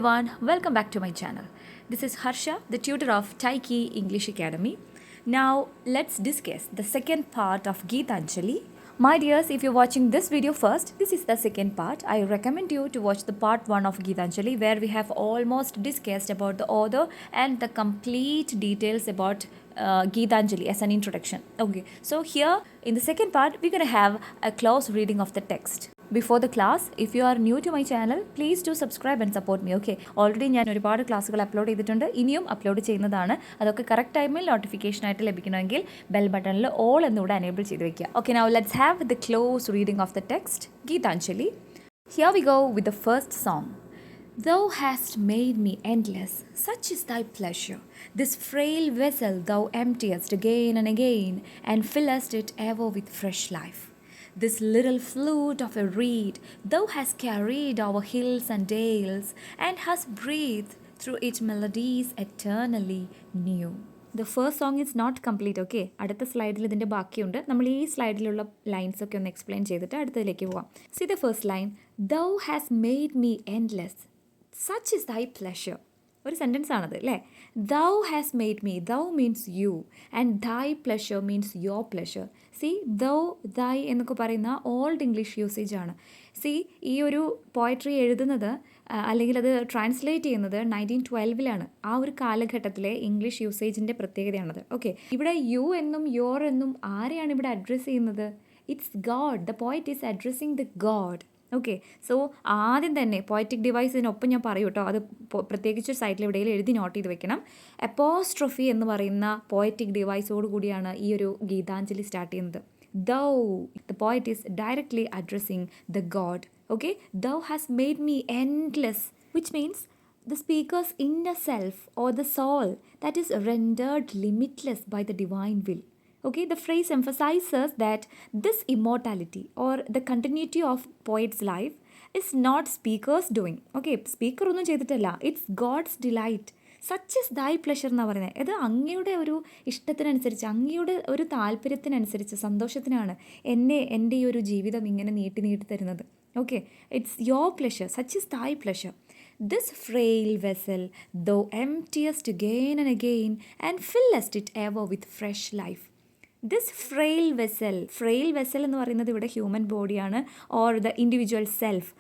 everyone, welcome back to my channel. This is Harsha, the tutor of Taiki English Academy. Now let's discuss the second part of GITANJALI. My dears, if you're watching this video first, this is the second part. I recommend you to watch the part 1 of GITANJALI where we have almost discussed about the author and the complete details about GITANJALI as an introduction. Okay, so here in the second part, we're going to have a close reading of the text. Before the class, if you are new to my channel, please do subscribe and support me. Okay, already ഞാൻ ഒരുപാട് ക്ലാസ്സുകൾ upload ചെയ്തിട്ടുണ്ട്, ഇനിയും upload ചെയ്യുന്നതാണ്. അതൊക്കെ correct ടൈമിൽ notification ആയിട്ട് ലഭിക്കണമെങ്കിൽ ബെൽ ബട്ടണിൽ ഓൾ എന്നിവിടെ എനേബിൾ ചെയ്ത് വെക്കുക. Okay, now let's have the close reading of the text. Gitanjali. Here we go with the first song. Thou hast made me endless, such is thy pleasure. This frail vessel thou emptiest again and again, and fillest it ever with fresh life. This little flute of a reed thou hast carried over hills and dales, and hast breathed through its melodies eternally new. The first song is not complete, okay? അടുത്ത സ്ലൈഡിൽ ഇതിൻ്റെ ബാക്കിയുണ്ട്. നമ്മൾ ഈ സ്ലൈഡിലുള്ള lines ഒക്കെ ഒന്ന് explain ചെയ്തിട്ട് അടുത്തതിലേക്ക് പോവാം. See the first line. Thou hast made me endless. Such is thy pleasure. ഒരു സെൻറ്റൻസ് ആണത് അല്ലേ? Thou has made me. Thou means you. And thy pleasure means your pleasure. See, thou, thy എന്നൊക്കെ പറയുന്ന old English usage ആണ്. See, ഈ ഒരു poetry എഴുതുന്നത് അല്ലെങ്കിൽ അത് ട്രാൻസ്ലേറ്റ് ചെയ്യുന്നത് 1912 ആ ഒരു കാലഘട്ടത്തിലെ ഇംഗ്ലീഷ് യൂസേജിൻ്റെ പ്രത്യേകതയാണത്. ഓക്കെ, ഇവിടെ യു എന്നും യോർ എന്നും ആരെയാണ് ഇവിടെ അഡ്രസ്സ് ചെയ്യുന്നത്? It's God. The poet is addressing the God. Okay, so ആദ്യം തന്നെ പോയറ്റിക് ഡിവൈസിനൊപ്പം ഞാൻ പറയൂ കേട്ടോ, അത് പ്രത്യേകിച്ച് സൈറ്റിൽ എവിടെയെങ്കിലും എഴുതി നോട്ട് ചെയ്ത് വെക്കണം. അപ്പോസ്ട്രോഫി എന്ന് പറയുന്ന പോയറ്റിക് ഡിവൈസോട് കൂടിയാണ് ഈ ഒരു ഗീതാഞ്ജലി സ്റ്റാർട്ട് ചെയ്യുന്നത്. Thou, the poet is directly addressing the God. Okay, thou hast made me endless, which means the speaker's inner self or the soul that is rendered limitless by the divine will. Okay, the phrase emphasizes that this immortality or the continuity of poet's life is not speaker's doing. Okay, speaker ഒന്നും ചെയ്തിട്ടല്ല, it's God's delight. Such is thy pleasure എന്നാണ് പറയുന്നത്. ഇത് അങ്ങയുടെ ഒരു ഇഷ്ടത്തിനനുസരിച്ച്, അങ്ങയുടെ ഒരു താല്പര്യത്തിനനുസരിച്ച്, സന്തോഷത്തിനാണ് എൻ്റെ ഈ ഒരു ജീവിതം ഇങ്ങനെ നീട്ടി തരുന്നത്. Okay, it's your pleasure, such is thy pleasure. This frail vessel thou emptiest again and again and fillest it ever with fresh life. This frail vessel എന്ന് പറയുന്നത് ഇവിടെ ഹ്യൂമൻ ബോഡിയാണ്, or the individual self.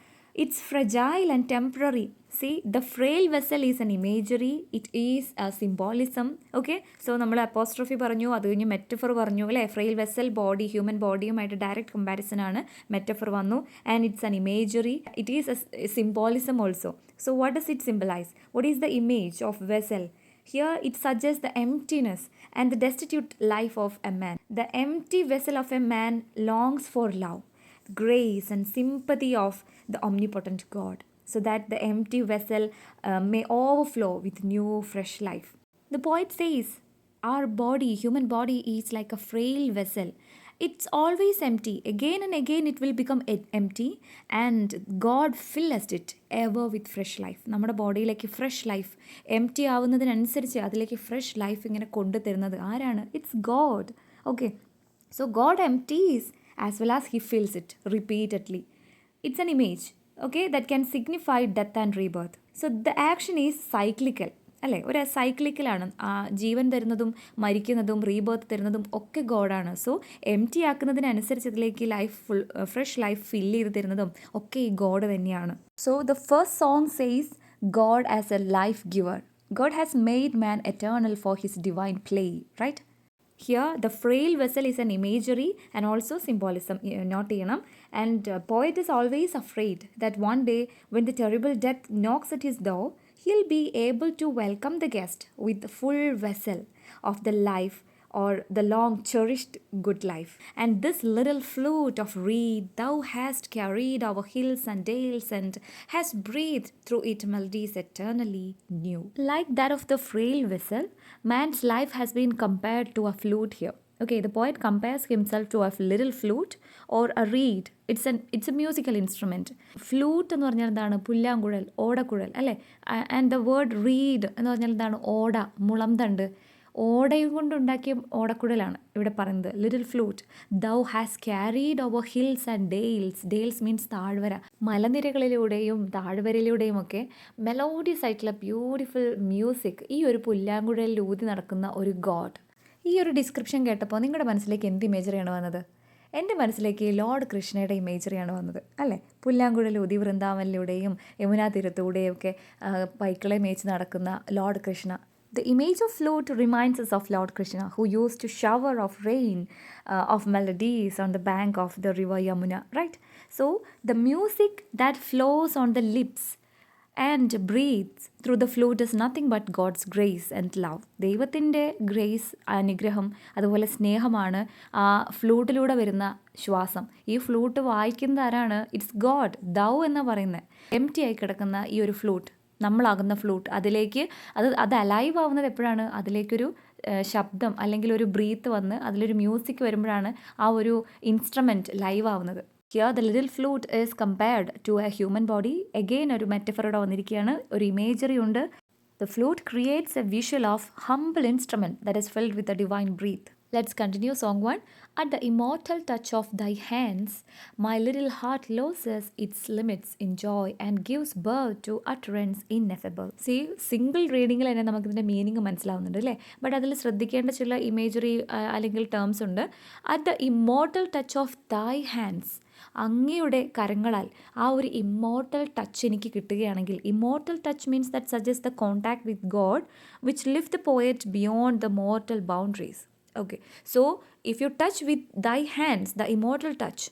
It's fragile and temporary. See, the frail vessel is an imagery. It is a symbolism. Okay, so നമ്മൾ apostrophe പറഞ്ഞു, അത് കഴിഞ്ഞ് metaphor പറഞ്ഞു അല്ലേ? ഫ്രെയിൽ വെസൽ ബോഡി, ഹ്യൂമൻ ബോഡിയുമായിട്ട് ഡയറക്റ്റ് കമ്പാരിസൺ ആണ്, മെറ്റഫർ വന്നു. And it's an imagery. It is a symbolism also. So what does it symbolize? What is the image of vessel? Here it suggests the emptiness and the destitute life of a man. The empty vessel of a man longs for love, grace and sympathy of the omnipotent God, so that the empty vessel may overflow with new fresh life. The poet says our body, human body, is like a frail vessel. It's always empty. Again and again it will become empty, and God fills it ever with fresh life. നമ്മുടെ ബോഡിയിലേക്ക് fresh life എംറ്റി ആവുന്നതിനനുസരിച്ച് അതിലേക്ക് fresh life ഇങ്ങനെ കൊണ്ടുതരുന്നത് ആരാണ്? It's God. Okay, so God empties as well as he fills it repeatedly. It's an image, okay, that can signify death and rebirth. So the action is cyclical അല്ലേ? ഒരു സൈക്ലിക്കലാണ്. ജീവൻ തരുന്നതും മരിക്കുന്നതും rebirth തരുന്നതും ഒക്കെ ഗോഡാണ്. So എംറ്റി ആക്കുന്നതിനനുസരിച്ച് ഇതിലേക്ക് life fresh life fill ചെയ്ത് തരുന്നതും ഒക്കെ ഈ ഗോഡ് തന്നെയാണ്. So the first song says God as a life giver. God has made man eternal for his divine play, right? Here the frail vessel is an imagery and also symbolism. Note ചെയ്യണം. And poet is always afraid that one day when the terrible death knocks at his door, he'll be able to welcome the guest with the full vessel of the life, or the long cherished good life. And this little flute of reed thou hast carried over hills and dales, and hast breathed through it melodies eternally new. Like that of the frail vessel, man's life has been compared to a flute here. Okay, the poet compares himself to a little flute or a reed. It's a musical instrument. Flute എന്ന് പറഞ്ഞാൽ എന്താണ്? പുല്ലാങ്കുഴൽ, ഓടക്കുഴൽ അല്ലേ? And the word read എന്ന് പറഞ്ഞാൽ എന്താണ്? ഓട, മുളംതണ്ട്. ഓടയും കൊണ്ടുണ്ടാക്കിയ ഓടക്കുഴലാണ് ഇവിടെ പറയുന്നത്. Little flute thou has carried over hills and dales. Dales means താഴ്വര. മലനിരകളിലൂടെയും താഴ്വരയിലൂടെയും ഒക്കെ മെലോഡിയസ് ആയിട്ടുള്ള ബ്യൂട്ടിഫുൾ മ്യൂസിക് ഈ ഒരു പുല്ലാങ്കുഴലിൽ ഊതി നടക്കുന്ന ഒരു ഗോഡ്. ഈ ഒരു ഡിസ്ക്രിപ്ഷൻ കേട്ടപ്പോൾ നിങ്ങളുടെ മനസ്സിലേക്ക് എന്ത് ഇമേജറിയാണ് വന്നത്? എൻ്റെ മനസ്സിലേക്ക് ലോർഡ് കൃഷ്ണയുടെ ഇമേജറിയാണ് വന്നത് അല്ലേ. പുല്ലാങ്കുഴൽ ഊതി വൃന്ദാവനിലൂടെയും യമുനാ തീരത്തൂടെയും ഒക്കെ പൈക്കളെ മേച്ച് നടക്കുന്ന Lord Krishna. The image of flute reminds us of Lord Krishna, who used to shower of rain of melodies on the bank of the river Yamuna, right? So the music that flows on the lips and breathes through the flute is nothing but God's grace and love. ദൈവത്തിൻ്റെ grace, അനുഗ്രഹം, അതുപോലെ സ്നേഹമാണ് ആ ഫ്ലൂട്ടിലൂടെ വരുന്ന ശ്വാസം. ഈ flute വായിക്കുന്ന ആരാണ്? It's God. ദൗ എന്ന് പറയുന്നത് എം ടി ആയി കിടക്കുന്ന ഈ ഒരു ഫ്ലൂട്ട്, നമ്മളാകുന്ന ഫ്ലൂട്ട്, അതിലേക്ക് അത് അലൈവ് ആവുന്നത് എപ്പോഴാണ്? അതിലേക്കൊരു ശബ്ദം അല്ലെങ്കിൽ ഒരു ബ്രീത്ത് വന്ന് അതിലൊരു മ്യൂസിക് വരുമ്പോഴാണ് ആ ഒരു ഇൻസ്ട്രുമെൻറ്റ് ലൈവ് ആവുന്നത്. Here the little flute is compared to a human body. Again ഒരു മെറ്റഫർ ഇവിടെ വന്നിരിക്കുകയാണ്, ഒരു ഇമേജറി ഉണ്ട്. The flute creates a visual of humble instrument that is filled with a divine breath. Let's continue song 1. At the immortal touch of thy hands, my little heart loses its limits in joy and gives birth to utterance ineffable. See, single റീഡിങ്ങിൽ തന്നെ നമുക്കിതിൻ്റെ meaning മനസ്സിലാവുന്നുണ്ട് അല്ലേ. But അതിൽ ശ്രദ്ധിക്കേണ്ട ചില imagery അല്ലെങ്കിൽ terms ഉണ്ട്. At the immortal touch of ദൈ ഹാൻഡ്സ്, അങ്ങയുടെ കരങ്ങളാൽ ആ ഒരു ഇമ്മോർട്ടൽ ടച്ച് എനിക്ക് കിട്ടുകയാണെങ്കിൽ. Immortal touch means that suggest the contact with God which lift the poet beyond the mortal boundaries. Okay, so if you touch with thy hands, the immortal touch,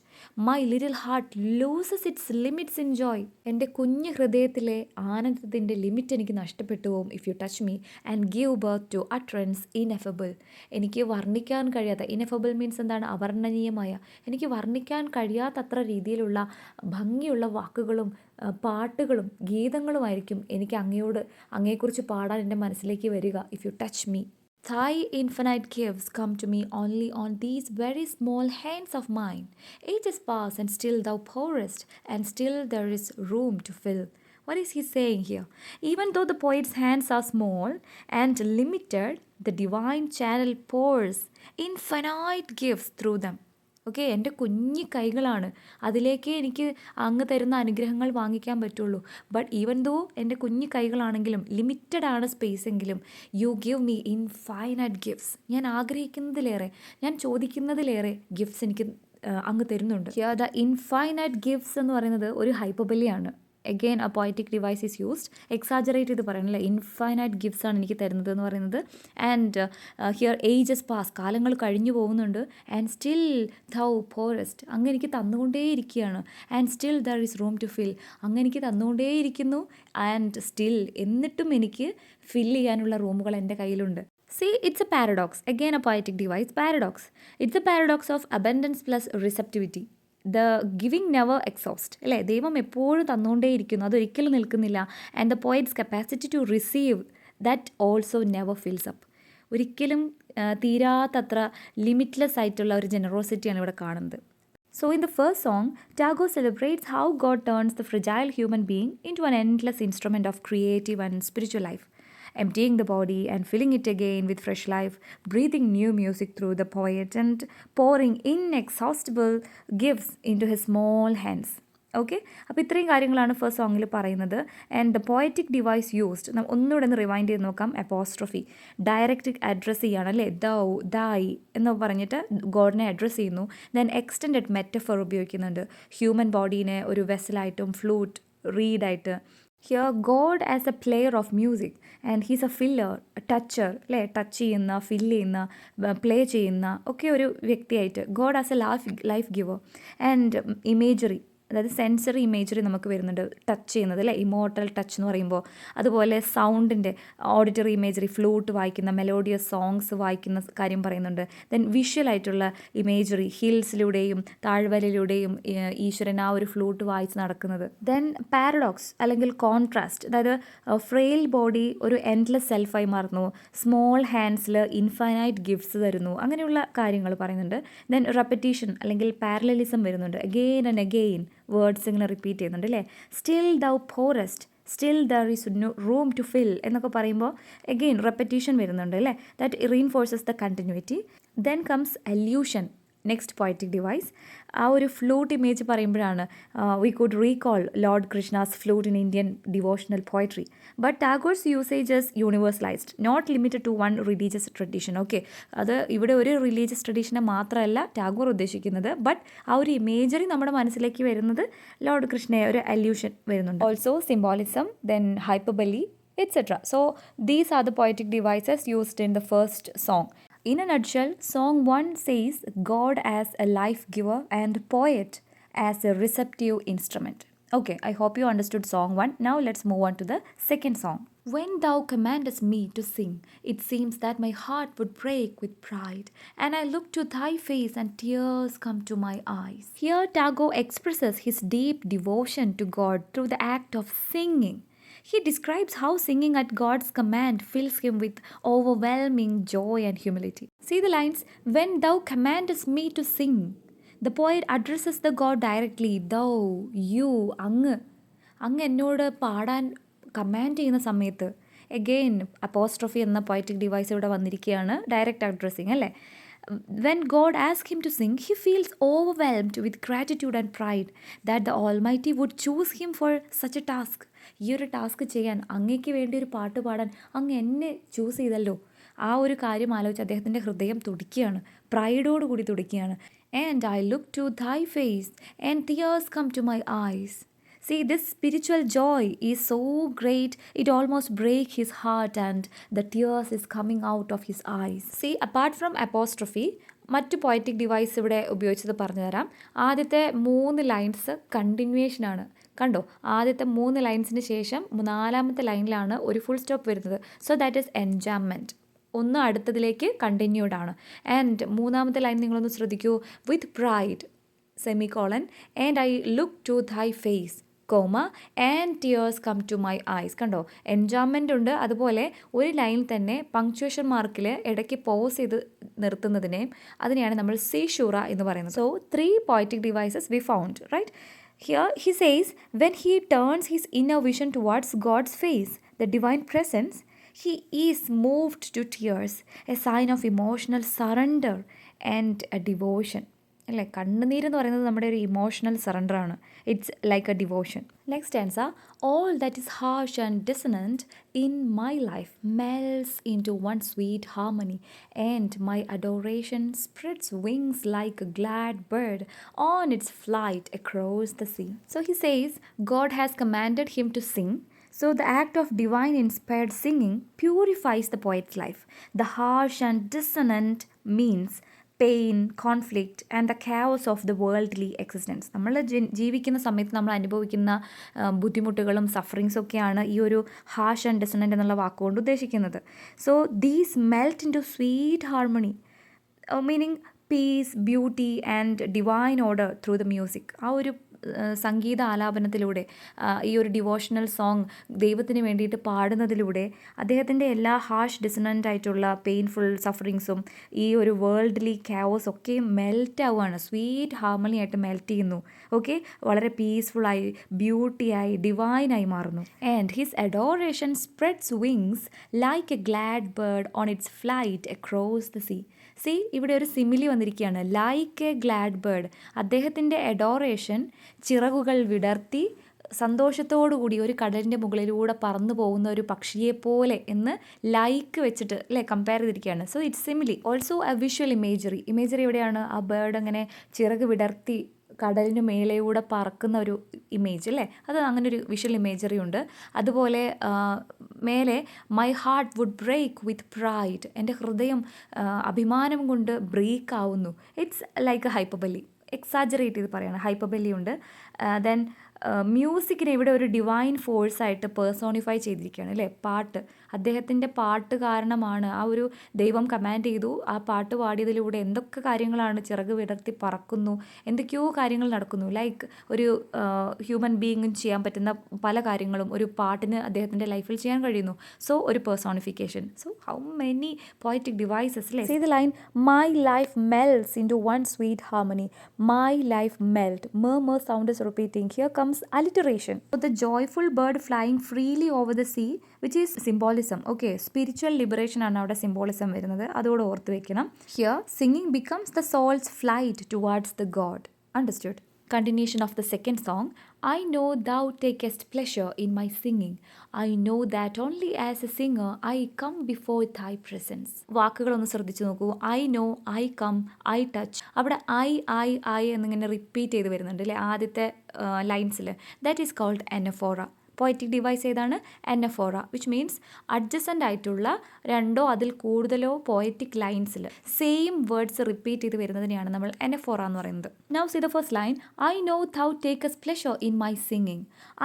my little heart loses its limits in joy. എൻ്റെ കുഞ്ഞു ഹൃദയത്തിലെ ആനന്ദത്തിൻ്റെ limit എനിക്ക് നഷ്ടപ്പെട്ടു പോകും. If you touch me and give birth to utterance ineffable. എനിക്ക് വർണ്ണിക്കാൻ കഴിയാത്ത, ഇനെഫബിൾ means എന്താണ്? അവർണ്ണനീയമായ. എനിക്ക് വർണ്ണിക്കാൻ കഴിയാത്തത്ര രീതിയിലുള്ള ഭംഗിയുള്ള വാക്കുകളും പാട്ടുകളും ഗീതങ്ങളുമായിരിക്കും എനിക്ക് അങ്ങയെക്കുറിച്ച് പാടാൻ എൻ്റെ മനസ്സിലേക്ക് വരിക. If you touch me. Thy infinite gifts come to me only on these very small hands of mine. Ages pass and still thou pourest, and still there is room to fill. What is he saying here? Even though the poet's hands are small and limited, the divine channel pours infinite gifts through them. Okay, എൻ്റെ കുഞ്ഞി കൈകളാണ്, അതിലേക്ക് എനിക്ക് അങ്ങ് തരുന്ന അനുഗ്രഹങ്ങൾ വാങ്ങിക്കാൻ പറ്റുള്ളൂ. But even though എൻ്റെ കുഞ്ഞി കൈകളാണെങ്കിലും, ലിമിറ്റഡ് ആണ് സ്പേസ് എങ്കിലും, you give me infinite gifts. ഞാൻ ആഗ്രഹിക്കുന്നതിലേറെ, ഞാൻ ചോദിക്കുന്നതിലേറെ ഗിഫ്റ്റ്സ് എനിക്ക് അങ്ങ് തരുന്നുണ്ട്. ഹിയർ ദ ഇൻഫൈനൈറ്റ് ഗിഫ്റ്റ്സ് എന്ന് പറയുന്നത് ഒരു ഹൈപ്പർബലിയാണ്. Again a poetic device is used. Exaggerate ചെയ്ത് പറയണല്ലേ, ഇൻഫൈനൈറ്റ് ഗിഫ്റ്റ്സ് ആണ് എനിക്ക് തരുന്നത് എന്ന് പറയുന്നത്. ആൻഡ് ഹിയർ ഏജസ് പാസ്, കാലങ്ങൾ കഴിഞ്ഞു പോകുന്നുണ്ട്. ആൻഡ് സ്റ്റിൽ ദൗ പോറസ്റ്റ്, അങ്ങ് എനിക്ക് തന്നുകൊണ്ടേയിരിക്കുകയാണ്. And still there is room to fill, അങ്ങ് എനിക്ക് തന്നുകൊണ്ടേയിരിക്കുന്നു. ആൻഡ് സ്റ്റിൽ, എന്നിട്ടും എനിക്ക് ഫിൽ ചെയ്യാനുള്ള റൂമുകൾ എൻ്റെ കയ്യിലുണ്ട്. See, it's a paradox. Again a poetic device, paradox. It's a paradox of abundance plus receptivity. The giving never exhaust അല്ലേ. ദൈവം എപ്പോഴും തന്നുകൊണ്ടേയിരിക്കുന്നു, അതൊരിക്കലും നിൽക്കുന്നില്ല. And the poet's capacity to receive that also never fills up. ഒരിക്കലും തീരാത്തത്ര limitless ആയിട്ടുള്ള ഒരു ജനറോസിറ്റിയാണ് ഇവിടെ കാണുന്നത്. So in the first song, Tagore celebrates how God turns the fragile human being into an endless instrument of creative and spiritual life, emptying the body and filling it again with fresh life, breathing new music through the poet and pouring inexhaustible gifts into his small hands. Okay, അപ്പോൾ ഇത്രയും കാര്യങ്ങളാണ് first സോങ്ങിൽ പറയുന്നത്. And the poetic device used, ഒന്നുകൂടെ ഒന്ന് rewind ചെയ്ത് നോക്കാം. Apostrophe, direct address ചെയ്യാണ് അല്ലേ. ദൗ, ദൈ എന്ന് പറഞ്ഞിട്ട് ഗോഡിനെ അഡ്രസ്സ് ചെയ്യുന്നു. ദെൻ എക്സ്റ്റെൻഡഡ് മെറ്റഫർ ഉപയോഗിക്കുന്നുണ്ട്. ഹ്യൂമൻ ബോഡീനെ ഒരു വെസലായിട്ടും ഫ്ലൂട്ട് റീഡായിട്ട്. Here God as a player of music and he's a filler, toucher അല്ലേ, ടച്ച് ചെയ്യുന്ന, ഫില്ല് ചെയ്യുന്ന, പ്ലേ ചെയ്യുന്ന ഒക്കെ ഒരു വ്യക്തിയായിട്ട്. God as a life giver. And imagery, അതായത് സെൻസറി ഇമേജറി നമുക്ക് വരുന്നുണ്ട്, ടച്ച് ചെയ്യുന്നത് അല്ലേ, ഇമോർട്ടൽ ടച്ച് എന്ന് പറയുമ്പോൾ. അതുപോലെ സൗണ്ടിൻ്റെ ഓഡിറ്ററി ഇമേജറി, ഫ്ലൂട്ട് വായിക്കുന്ന, മെലോഡിയസ് സോങ്സ് വായിക്കുന്ന കാര്യം പറയുന്നുണ്ട്. ദെൻ വിഷ്വലായിട്ടുള്ള ഇമേജറി, ഹിൽസിലൂടെയും താഴ്വരയിലൂടെയും ഈശ്വരൻ ആ ഒരു ഫ്ലൂട്ട് വായിച്ച് നടക്കുന്നത്. ദെൻ പാരഡോക്സ് അല്ലെങ്കിൽ കോൺട്രാസ്റ്റ്, അതായത് ഫ്രെയിൽ ബോഡി ഒരു എൻഡ്ലെസ് സെൽഫായി മാറുന്നു, സ്മോൾ ഹാൻഡ്സിൽ ഇൻഫൈനൈറ്റ് ഗിഫ്റ്റ്സ് തരുന്നു, അങ്ങനെയുള്ള കാര്യങ്ങൾ പറയുന്നുണ്ട്. ദെൻ റെപ്പറ്റീഷൻ അല്ലെങ്കിൽ പാരലലിസം വരുന്നുണ്ട്. അഗെയിൻ ആൻഡ് അഗെയിൻ വേർഡ്സ് ഇങ്ങനെ റിപ്പീറ്റ് ചെയ്യുന്നുണ്ട് അല്ലേ. Still thou pourest, still there is no room to fill എന്നൊക്കെ പറയുമ്പോൾ എഗെയിൻ റെപ്പറ്റീഷൻ വരുന്നുണ്ട് അല്ലേ. That reinforces the continuity. Then comes allusion, next poetic device. ആ ഒരു ഫ്ലൂട്ട് ഇമേജ് പറയുമ്പോഴാണ് we could recall Lord Krishna's flute in Indian devotional poetry. But Tagore's usage is universalised, not limited to one religious tradition. Okay, അത് ഇവിടെ ഒരു religious ട്രഡീഷനെ മാത്രമല്ല ടാഗോർ ഉദ്ദേശിക്കുന്നത്, but ആ ഒരു ഇമേജറി നമ്മുടെ മനസ്സിലേക്ക് വരുന്നത് ലോർഡ് കൃഷ്ണയെ ഒരു അല്യൂഷൻ വരുന്നുണ്ട്. Also symbolism, then hyperbole, etc. So these are the poetic devices used in the first song. In a nutshell, song 1 says God as a life giver and poet as a receptive instrument. Okay, I hope you understood song 1. Now let's move on to the second song. When thou commandest me to sing, it seems that my heart would break with pride, and I look to thy face and tears come to my eyes. Here Tagore expresses his deep devotion to God through the act of singing. He describes how singing at God's command fills him with overwhelming joy and humility. See the lines, when thou commandest me to sing. The poet addresses the God directly. Thou, you, അങ്ങ് എന്നോട് പാടാൻ command ചെയ്യുന്ന സമയത്ത്, again apostrophe എന്ന poetic device ഇവിടെ വന്നിരിക്കുകയാണ്, direct addressing അല്ലേ. When God asks him to sing, he feels overwhelmed with gratitude and pride that the Almighty would choose him for such a task. ഈ ഒരു ടാസ്ക് ചെയ്യാൻ, അങ്ങേക്ക് വേണ്ടി ഒരു പാട്ട് പാടാൻ അങ്ങ് എന്നെ ചൂസ് ചെയ്തല്ലോ. ആ ഒരു കാര്യം ആലോചിച്ച് അദ്ദേഹത്തിൻ്റെ ഹൃദയം തുടിക്കുകയാണ്, പ്രൈഡോടുകൂടി തുടിക്കുകയാണ്. And I look to thy face and tears come to my eyes. See, this spiritual joy is so great, it almost breaks his heart and the tears is coming out of his eyes. See, apart from apostrophe, മറ്റ് poetic device ഇവിടെ ഉപയോഗിച്ചത് പറഞ്ഞുതരാം. ആദ്യത്തെ 3 lines കണ്ടിന്യൂവേഷനാണ്. കണ്ടോ, ആദ്യത്തെ 3 ലൈൻസിന് ശേഷം 4ാമത്തെ ലൈനിലാണ് ഒരു ഫുൾ സ്റ്റോപ്പ് വരുന്നത്. So that is enjambment. ഒന്ന് അടുത്തതിലേക്ക് കണ്ടിന്യൂഡ് ആണ്. ആൻഡ് 3ാമത്തെ ലൈൻ നിങ്ങളൊന്ന് ശ്രദ്ധിക്കൂ. With pride semicolon and I look to thy face comma and tears come to my eyes. കണ്ടോ, എൻജോയ്മെൻ്റ് ഉണ്ട്. അതുപോലെ ഒരു ലൈൻ തന്നെ പങ്ക്ച്വേഷൻ മാർക്കിൽ ഇടയ്ക്ക് പോസ് ചെയ്ത് അതിനെയാണ് നമ്മൾ സീഷൂറ എന്ന് പറയുന്നത്. So 3 poetic devices we found, right? Here he says, when he turns his inner vision towards God's face, the divine presence, he is moved to tears, a sign of emotional surrender and a devotion. അല്ലേ, കണ്ണുനീരെന്ന് പറയുന്നത് നമ്മുടെ ഒരു emotional സറണ്ടറാണ്. It's like a devotion. Next answer, all that is harsh and dissonant in my life melts into one sweet harmony, and my adoration spreads wings like a glad bird on its flight across the sea. So he says God has commanded him to sing. So the act of divine inspired singing purifies the poet's life. The harsh and dissonant means pain, conflict and the chaos of the worldly existence. നമ്മൾ ജീവിക്കുന്ന സമയത്ത് നമ്മൾ അനുഭവിക്കുന്ന ബുദ്ധിമുട്ടുകളും സഫറിങ്സും ഒക്കെയാണ് ഈ ഒരു hash and ഡിസണൻ്റ് എന്നുള്ള വാക്കുകൊണ്ട് ഉദ്ദേശിക്കുന്നത്. So these melt into sweet harmony, meaning peace, beauty and divine order through the music. ആ ഒരു സംഗീത ആലാപനത്തിലൂടെ, ഈ ഒരു ഡിവോഷണൽ സോങ് ദൈവത്തിന് വേണ്ടിയിട്ട് പാടുന്നതിലൂടെ അദ്ദേഹത്തിൻ്റെ എല്ലാ ഹാഷ് ഡിസണൻ്റ് ആയിട്ടുള്ള പെയിൻഫുൾ സഫറിങ്സും ഈ ഒരു വേൾഡ്ലി ക്യാവോസ് ഒക്കെ മെൽറ്റ് ആവുകയാണ്, സ്വീറ്റ് ഹാർമണി ആയിട്ട് മെൽറ്റ് ചെയ്യുന്നു. ഓക്കെ, വളരെ പീസ്ഫുള്ളായി, ബ്യൂട്ടിയായി, ഡിവൈനായി മാറുന്നു. And his adoration spreads wings like A GLAAD bird on its flight across the sea. C, ഇവിടെ ഒരു സിമിലി വന്നിരിക്കുകയാണ്, ലൈക്ക് എ ഗ്ലാഡ് ബേർഡ്. അദ്ദേഹത്തിൻ്റെ അഡോറേഷൻ ചിറകുകൾ വിടർത്തി സന്തോഷത്തോടുകൂടി ഒരു കടലിൻ്റെ മുകളിലൂടെ പറന്നു പോകുന്ന ഒരു പക്ഷിയെപ്പോലെ എന്ന് ലൈക്ക് വെച്ചിട്ട് അല്ലേ കമ്പയർ ചെയ്തിരിക്കുകയാണ്. So it's simile. Also A visual imagery. എവിടെയാണ് ആ ബേർഡ് അങ്ങനെ ചിറക് വിടർത്തി കടലിന് മേലെയൂടെ പറക്കുന്ന ഒരു ഇമേജ് അല്ലേ, അത് അങ്ങനെ ഒരു വിഷ്വൽ ഇമേജറി ഉണ്ട്. അതുപോലെ മേലെ my heart would break with pride, എൻ്റെ ഹൃദയം അഭിമാനം കൊണ്ട് ബ്രേക്ക് ആവുന്നു. It's like a hyperbole, exaggerate ചെയ്ത് പറയണം, ഹൈപ്പർബലി ഉണ്ട്. ദെൻ മ്യൂസിക്കിനെ ഇവിടെ ഒരു ഡിവൈൻ ഫോഴ്സായിട്ട് പേഴ്സോണിഫൈ ചെയ്തിരിക്കുകയാണ് അല്ലേ. പാട്ട്, അദ്ദേഹത്തിൻ്റെ പാട്ട് കാരണമാണ്, ആ ഒരു ദൈവം കമാൻഡ് ചെയ്തു, ആ പാട്ട് പാടിയതിലൂടെ എന്തൊക്കെ കാര്യങ്ങളാണ്, ചിറക് വിടർത്തി പറക്കുന്നു, എന്തൊക്കെയോ കാര്യങ്ങൾ നടക്കുന്നു. ലൈക്ക് ഒരു ഹ്യൂമൻ ബീയിങ്ങും ചെയ്യാൻ പറ്റുന്ന പല കാര്യങ്ങളും ഒരു പാട്ടിന് അദ്ദേഹത്തിൻ്റെ ലൈഫിൽ ചെയ്യാൻ കഴിയുന്നു. സോ ഒരു personification. So how many poetic devices അല്ലേ. See the line, my life melts into one sweet harmony, my life melt, murmur sound is repeating. Here comes comes alliteration. So the joyful bird flying freely over the sea, which is symbolism. Okay, spiritual liberation ആണ് അവിടെ symbolism വരുന്നത്. അതോടെ ഓർത്ത് വെക്കണം. Here, singing becomes the soul's flight towards the God. Understood? Continuation of the second song. I know thou takest pleasure in my singing. I know that only as a singer I come before thy presence. വാക്കുകളൊന്ന് ശ്രദ്ധിച്ചു നോക്കൂ. I know, I come, I touch. അവിടെ I എന്നിങ്ങനെ റിപ്പീറ്റ് ചെയ്ത് വരുന്നുണ്ട് അല്ലേ ആദ്യത്തെ ലൈൻസിൽ. That is called anaphora. Poetic device ഏതാണ്? അനഫോറ, വിച്ച് മീൻസ് അഡ്ജസൻ്റ് ആയിട്ടുള്ള രണ്ടോ അതിൽ കൂടുതലോ പോയറ്റിക് ലൈൻസിൽ സെയിം വേർഡ്സ് റിപ്പീറ്റ് ചെയ്ത് വരുന്നതിനെയാണ് നമ്മൾ അനഫോറ എന്ന് പറയുന്നത്. Now see the first line. I know thou takest pleasure in my singing.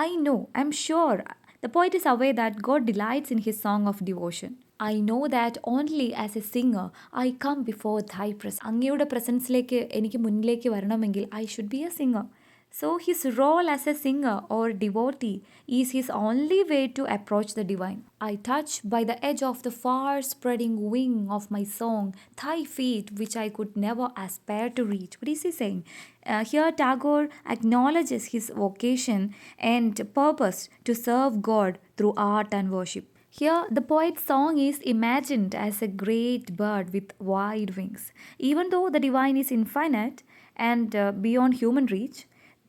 I know, I'm sure. The poet is aware that God delights in his song of devotion. I know that only as a singer I come before thy presence. അങ്ങയുടെ പ്രസൻസിലേക്ക് എനിക്ക് മുന്നിലേക്ക് വരണമെങ്കിൽ I should be a singer. So his role as a singer or devotee is his only way to approach the divine. I touch by the edge of the far spreading wing of my song thy feet which I could never aspire to reach. What is he saying? Here Tagore acknowledges his vocation and purpose to serve God through art and worship. Here, the poet's song is imagined as a great bird with wide wings. Even though the divine is infinite and beyond human reach,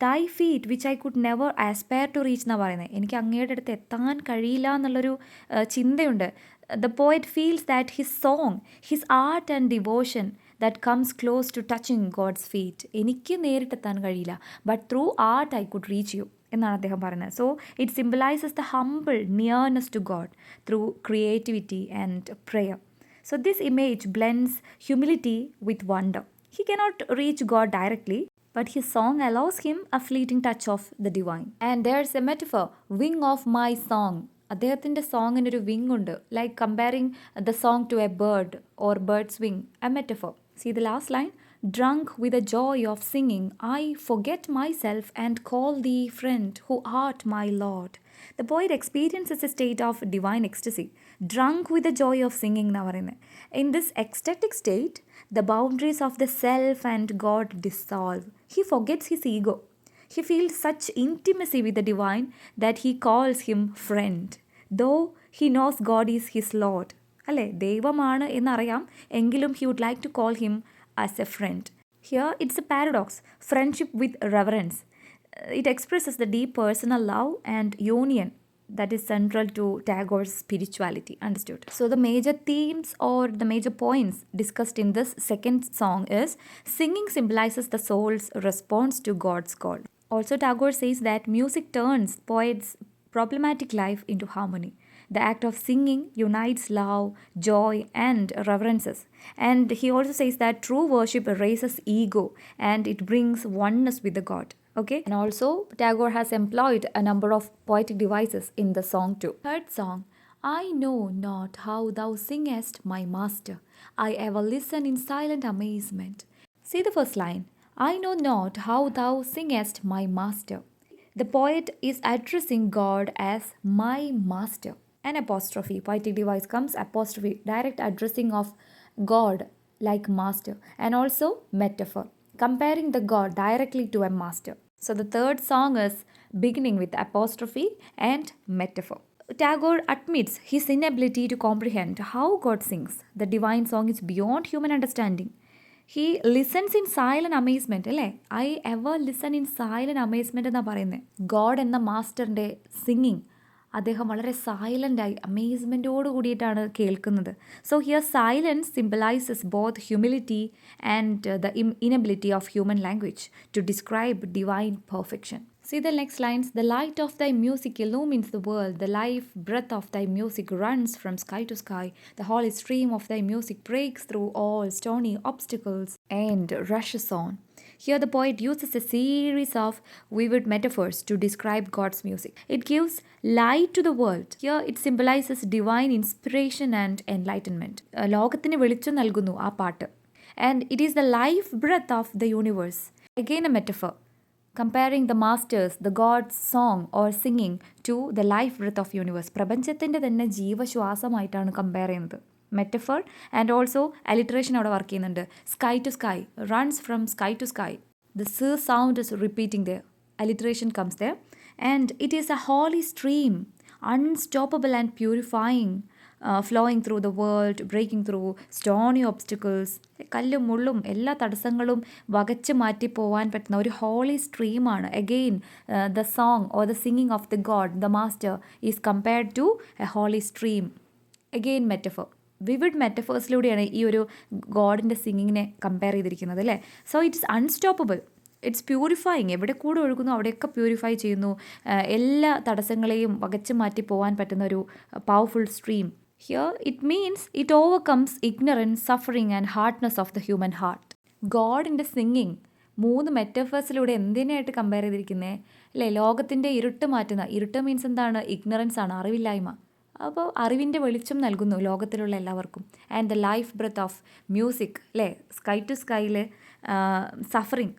thy feet which I could never aspire to reach എന്നാണ് പറയുന്നത്. എനിക്ക് അങ്ങയുടെ അടുത്ത് എത്താൻ കഴിയില്ല എന്നുള്ളൊരു ചിന്തയുണ്ട്. The poet feels that his song, his art and devotion that comes close to touching God's feet. എനിക്ക് നേരിട്ടെത്താൻ കഴിയില്ല, but through art I could reach you എന്നാണ് അദ്ദേഹം പറയുന്നത്. So it symbolizes the humble nearness to God through creativity and prayer. So this image blends humility with wonder. He cannot reach God directly, but his song allows him a fleeting touch of the divine. And there's a metaphor, wing of my song. അദ്ദേഹത്തിൻ്റെ സോങ്ങിനൊരു wing ഉണ്ട്, like comparing the song to a bird or bird's wing, a metaphor. See the last line. Drunk with the joy of singing, I forget myself and call thee friend who art my Lord. The poet experiences a state of divine ecstasy. Drunk with the joy of singing എന്നാ പറയുന്നത്. In this ecstatic state, the boundaries of the self and God dissolve. He forgets his ego. He feels such intimacy with the divine that he calls him friend, though he knows God is his Lord. അല്ലേ, ദൈവമാണ് എന്നറിയാം, എങ്കിലും he would like to call him as a friend. Here it's a paradox, friendship with reverence. It expresses the deep personal love and union that is central to Tagore's spirituality. Understood? So the major themes or the major points discussed in this second song is singing symbolizes the soul's response to God's call. Also Tagore says that music turns poets' problematic life into harmony. The act of singing unites love, joy and reverences. And he also says that true worship erases ego and it brings oneness with the God. Okay, and also Tagore has employed a number of poetic devices in the song too. Third song. I know not how thou singest, my master. I ever listen in silent amazement. See the first line. I know not how thou singest, my master. The poet is addressing God as my master. An apostrophe. Poetic device comes apostrophe. Direct addressing of God like master. And also metaphor. Comparing the God directly to a master. So the third song is beginning with apostrophe and metaphor. Tagore admits his inability to comprehend how God sings. The divine song is beyond human understanding. He listens in silent amazement. അല്ലേ, I ever listen in silent amazement എന്നാണ് പറയുന്നത്. God എന്ന മാസ്റ്ററിൻ്റെ singing അദ്ദേഹം വളരെ സൈലൻ്റായി അമേസ്മെൻറ്റോട് കൂടിയിട്ടാണ് കേൾക്കുന്നത്. So here silence symbolises both humility and the inability of human language to describe divine perfection. See the next lines. The light of thy music illumines the world. The life breath of thy music runs from sky to sky. The holy stream of thy music breaks through all stony obstacles and rushes on. Here the poet uses a series of vivid metaphors to describe God's music. It gives light to the world. Here it symbolizes divine inspiration and enlightenment. ലോകത്തിന് വെളിച്ചം നൽകുന്നു ആ പാട്ട്. And it is the life breath of the universe. Again a metaphor. Comparing the masters, the God's song or singing to the life breath of universe. പ്രപഞ്ചത്തിൻ്റെ തന്നെ ജീവശ്വാസമായിട്ടാണ് compare ചെയ്യുന്നത്. Metaphor and also alliteration അവിടെ work ചെയ്യുന്നുണ്ട്. Sky to sky, runs from sky to sky. The sound is repeating there. alliteration comes there. And it is a holy stream, unstoppable and purifying, flowing through the world, breaking through stony obstacles. കല്ലും മുള്ളും എല്ലാ തടസ്സങ്ങളും വകച്ച് മാറ്റി പോവാൻ പറ്റുന്ന ഒരു holy സ്ട്രീമാണ്. Again the song or the singing of the God the master is compared to a holy stream. Again metaphor, vivid മെറ്റഫേഴ്സിലൂടെയാണ് ഈ ഒരു ഗോഡിൻ്റെ സിംഗിങ്ങിനെ കമ്പയർ ചെയ്തിരിക്കുന്നത് അല്ലേ. So it is unstoppable, it's purifying. എവിടെ കൂടെ ഒഴുകുന്നു അവിടെയൊക്കെ പ്യൂരിഫൈ ചെയ്യുന്നു. എല്ലാ തടസ്സങ്ങളെയും വകച്ച് മാറ്റി പോകാൻ പറ്റുന്ന ഒരു powerful stream. Here it means it overcomes ignorance, suffering and hardness of the human heart. ഗോഡിൻ്റെ സിംഗിങ് 3 മെറ്റഫേഴ്സിലൂടെ എന്തിനായിട്ട് കമ്പയർ ചെയ്തിരിക്കുന്നത് അല്ലേ? ലോകത്തിൻ്റെ ഇരുട്ട് മാറ്റുന്ന, ഇരുട്ട് മീൻസ് എന്താണ്? ഇഗ്നറൻസ് ആണ്, അറിവില്ലായ്മ. അപ്പോൾ അറിവിൻ്റെ വെളിച്ചം നൽകുന്നു ലോകത്തിലുള്ള എല്ലാവർക്കും. And the life breath of music അല്ലേ, സ്കൈ ടു സ്കൈയിൽ സഫറിങ്,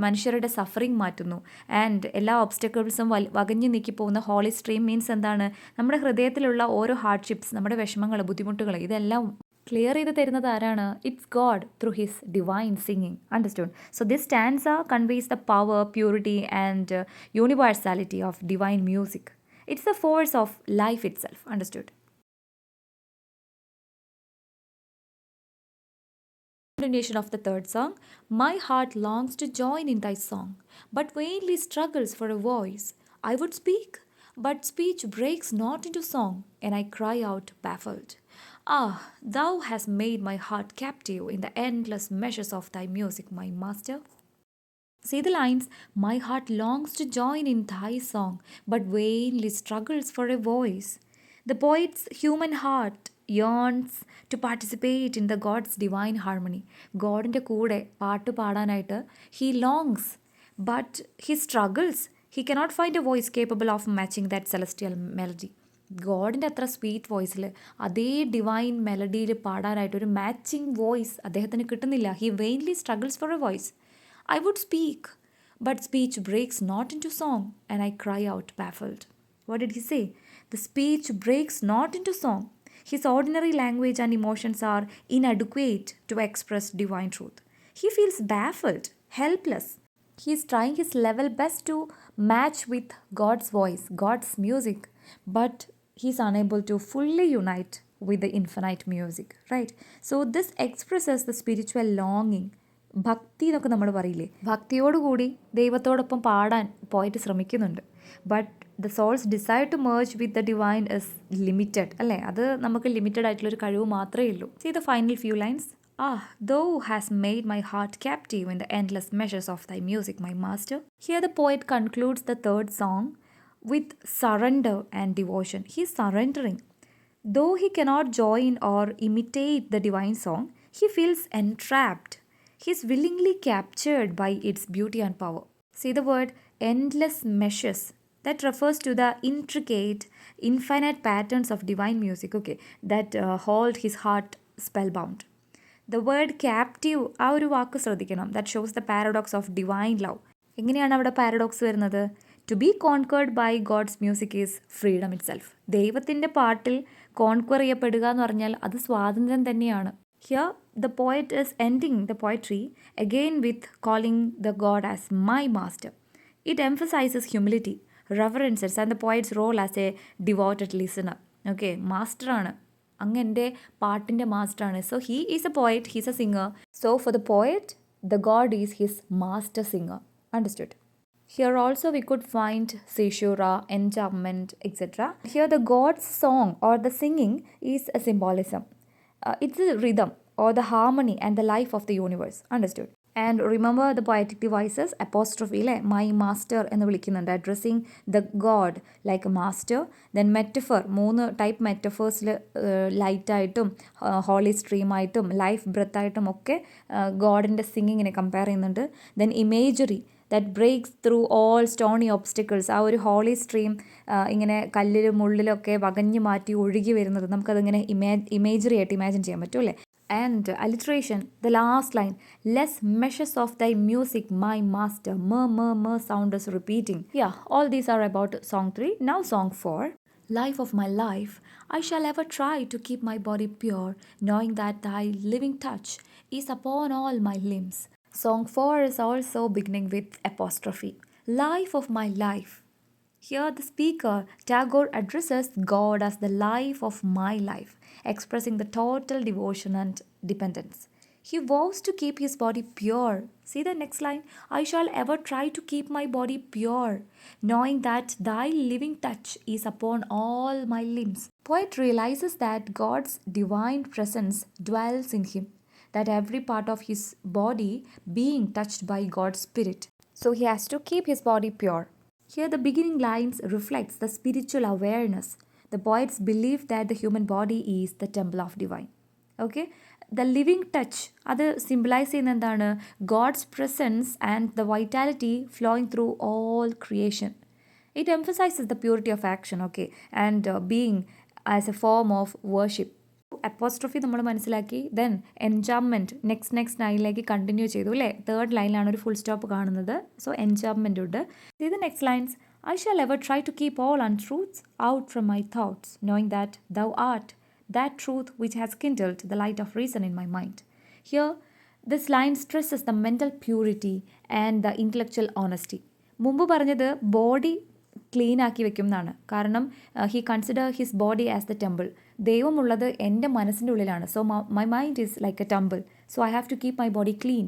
മനുഷ്യരുടെ സഫറിങ് മാറ്റുന്നു. ആൻഡ് എല്ലാ ഒബ്സ്റ്റക്കിൾസും വകഞ്ഞു നീക്കി പോകുന്ന ഹോളി സ്ട്രീം മീൻസ് എന്താണ്? നമ്മുടെ ഹൃദയത്തിലുള്ള ഓരോ ഹാർഡ്ഷിപ്സ്, നമ്മുടെ വിഷമങ്ങൾ, ബുദ്ധിമുട്ടുകൾ ഇതെല്ലാം ക്ലിയർ ചെയ്ത് തരുന്നത് ആരാണ്? It's God through his divine singing. Understood? So this stanza conveys the power, purity and universality of divine music. It's the force of life itself. Understood? Continuation of the third song. My heart longs to join in thy song, but vainly struggles for a voice. I would speak, but speech breaks not into song, and I cry out baffled. Ah, thou hast made my heart captive in the endless measures of thy music, my master. See the lines. My heart longs to join in thy song, but vainly struggles for a voice. The poet's human heart yearns to participate in the God's divine harmony. ഗോഡിൻ്റെ കൂടെ പാട്ട് പാടാനായിട്ട് he longs, but he struggles. He cannot find a voice capable of matching that celestial melody. ഗോഡിൻ്റെ അത്ര sweet വോയിസിൽ അതേ divine മെലഡിയിൽ പാടാനായിട്ട് ഒരു matching voice അദ്ദേഹത്തിന് കിട്ടുന്നില്ല. He vainly struggles for a voice. I would speak, but speech breaks not into song, and I cry out baffled. What did he say? The speech breaks not into song. His ordinary language and emotions are inadequate to express divine truth. He feels baffled, helpless. He is trying his level best to match with God's voice, God's music, but he is unable to fully unite with the infinite music, right? So this expresses the spiritual longing. ഭക്തി എന്നൊക്കെ നമ്മൾ പറയില്ലേ, ഭക്തിയോടുകൂടി ദൈവത്തോടൊപ്പം പാടാൻ പോയിട്ട് ശ്രമിക്കുന്നുണ്ട്. But the soul's desire to merge with the divine is limited അല്ലേ. അത് നമുക്ക് ലിമിറ്റഡ് ആയിട്ടുള്ളൊരു കഴിവ് മാത്രമേ ഉള്ളൂ. See the final few lines. Thou hast made my heart captive in the endless measures of thy music, my master. Here the poet concludes the third song with surrender and devotion. He is surrendering. Though he cannot join or imitate the divine song, he feels entrapped. He is willingly captured by its beauty and power. See the word endless measures. That refers to the intricate, infinite patterns of divine music, okay, that hold his heart spellbound. The word captive, ആ ഒരു വാക്ക് ശ്രദ്ധിക്കണം. That shows the paradox of divine love. എങ്ങനെയാണ് അവിടെ paradox വരുന്നത്? To be conquered by God's music is freedom itself. ദൈവത്തിൻ്റെ പാട്ടിൽ conquer ചെയ്യപ്പെടുക എന്ന് പറഞ്ഞാൽ അത് സ്വാതന്ത്ര്യം തന്നെയാണ്. Here, the poet is ending the poetry again with calling the God as my master. It emphasizes humility, reverences, and the poet's role as a devoted listener. Okay, master ആണ്, അങ്ങ് എൻ്റെ പാട്ടിൻ്റെ മാസ്റ്ററാണ്. So he is a poet, he is a singer. So for the poet, the God is his master singer. Understood? Here also we could find caesura, enchantment, etc. Here the God's song or the singing is a symbolism. It's a rhythm or the harmony and the life of the universe. Understood? And remember the poetic devices, apostrophe, my master എന്ന് വിളിക്കുന്നുണ്ട്, addressing the God like a master. Then metaphor, 3 type metaphors ലൈറ്റായിട്ടും holy stream ആയിട്ടും life breath ആയിട്ടും ഒക്കെ ഗോഡിൻ്റെ സിംഗിങ്ങിനെ compare ചെയ്യുന്നുണ്ട്. Then imagery that breaks through all stony obstacles. ആ ഒരു ഹോളി സ്ട്രീം ഇങ്ങനെ കല്ലിലും മുള്ളിലൊക്കെ വകഞ്ഞു മാറ്റി ഒഴുകി വരുന്നത് നമുക്കതിങ്ങനെ ഇമേജറി ആയിട്ട് ഇമാജിൻ ചെയ്യാൻ പറ്റും അല്ലേ. And alliteration, the last line, less measures of thy music, my master, mur sound is repeating. Yeah, all these are about song 3. Now song 4. Life of my life, I shall ever try to keep my body pure, knowing that thy living touch is upon all my limbs. Song 4 is also beginning with apostrophe. life of my life. Here, the speaker, Tagore, addresses God as the life of my life, expressing the total devotion and dependence. He vows to keep his body pure. See the next line? I shall ever try to keep my body pure, knowing that thy living touch is upon all my limbs. Poet realizes that God's divine presence dwells in him, that every part of his body being touched by God's spirit. So he has to keep his body pure. Here the beginning lines reflects the spiritual awareness. The poets believe that the human body is the temple of divine. Okay? The living touch, അത് symbolise ചെയ്യുന്ന എന്താണ്? God's presence and the vitality flowing through all creation. It emphasizes the purity of action, okay, and being as a form of worship. Apostrophe നമ്മൾ മനസ്സിലാക്കി. Then എൻചാംമെൻറ്റ് next ലൈനിലേക്ക് continue ചെയ്തു അല്ലേ? Third ലൈനിലാണ് ഒരു full stop കാണുന്നത്. So എൻചാംമെൻ്റ് ഉണ്ട്. ഇത് next lines I shall ever try to keep all untruths out from my thoughts, knowing that thou art that truth which has kindled the light of reason in my mind. Here, this line stresses the mental purity and the intellectual honesty. മുമ്പ് പറഞ്ഞത് body clean ആക്കി വെക്കും എന്നാണ്. കാരണം he consider his body as the temple. ദൈവമുള്ളത് എൻ്റെ മനസ്സിൻ്റെ ഉള്ളിലാണ്. So my mind is like a temple. So I have to keep my body clean.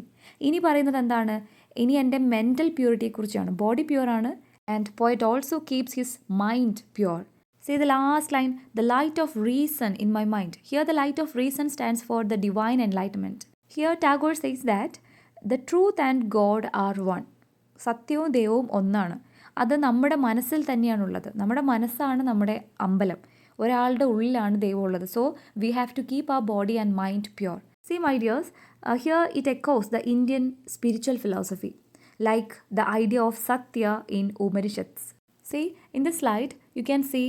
ഇനി പറയുന്നത് എന്താണ്? ഇനി എൻ്റെ മെൻ്റൽ പ്യൂരിറ്റിയെക്കുറിച്ചാണ്. ബോഡി പ്യുവറാണ് and poet also keeps his mind pure. See the last line, the light of reason in my mind. Here the light of reason stands for the divine enlightenment. Here Tagore says that the truth and God are one. സത്യവും ദൈവവും ഒന്നാണ്. അത് നമ്മുടെ മനസ്സിൽ തന്നെയാണുള്ളത്. നമ്മുടെ മനസ്സാണ് നമ്മുടെ അമ്പലം. ഒരാളുടെ ഉള്ളിലാണ് ദൈവം ഉള്ളത്. So we have to keep our body and mind pure. See my dears, here it echoes the Indian spiritual philosophy, like the idea of Satya in Upanishads. See, in this slide you can see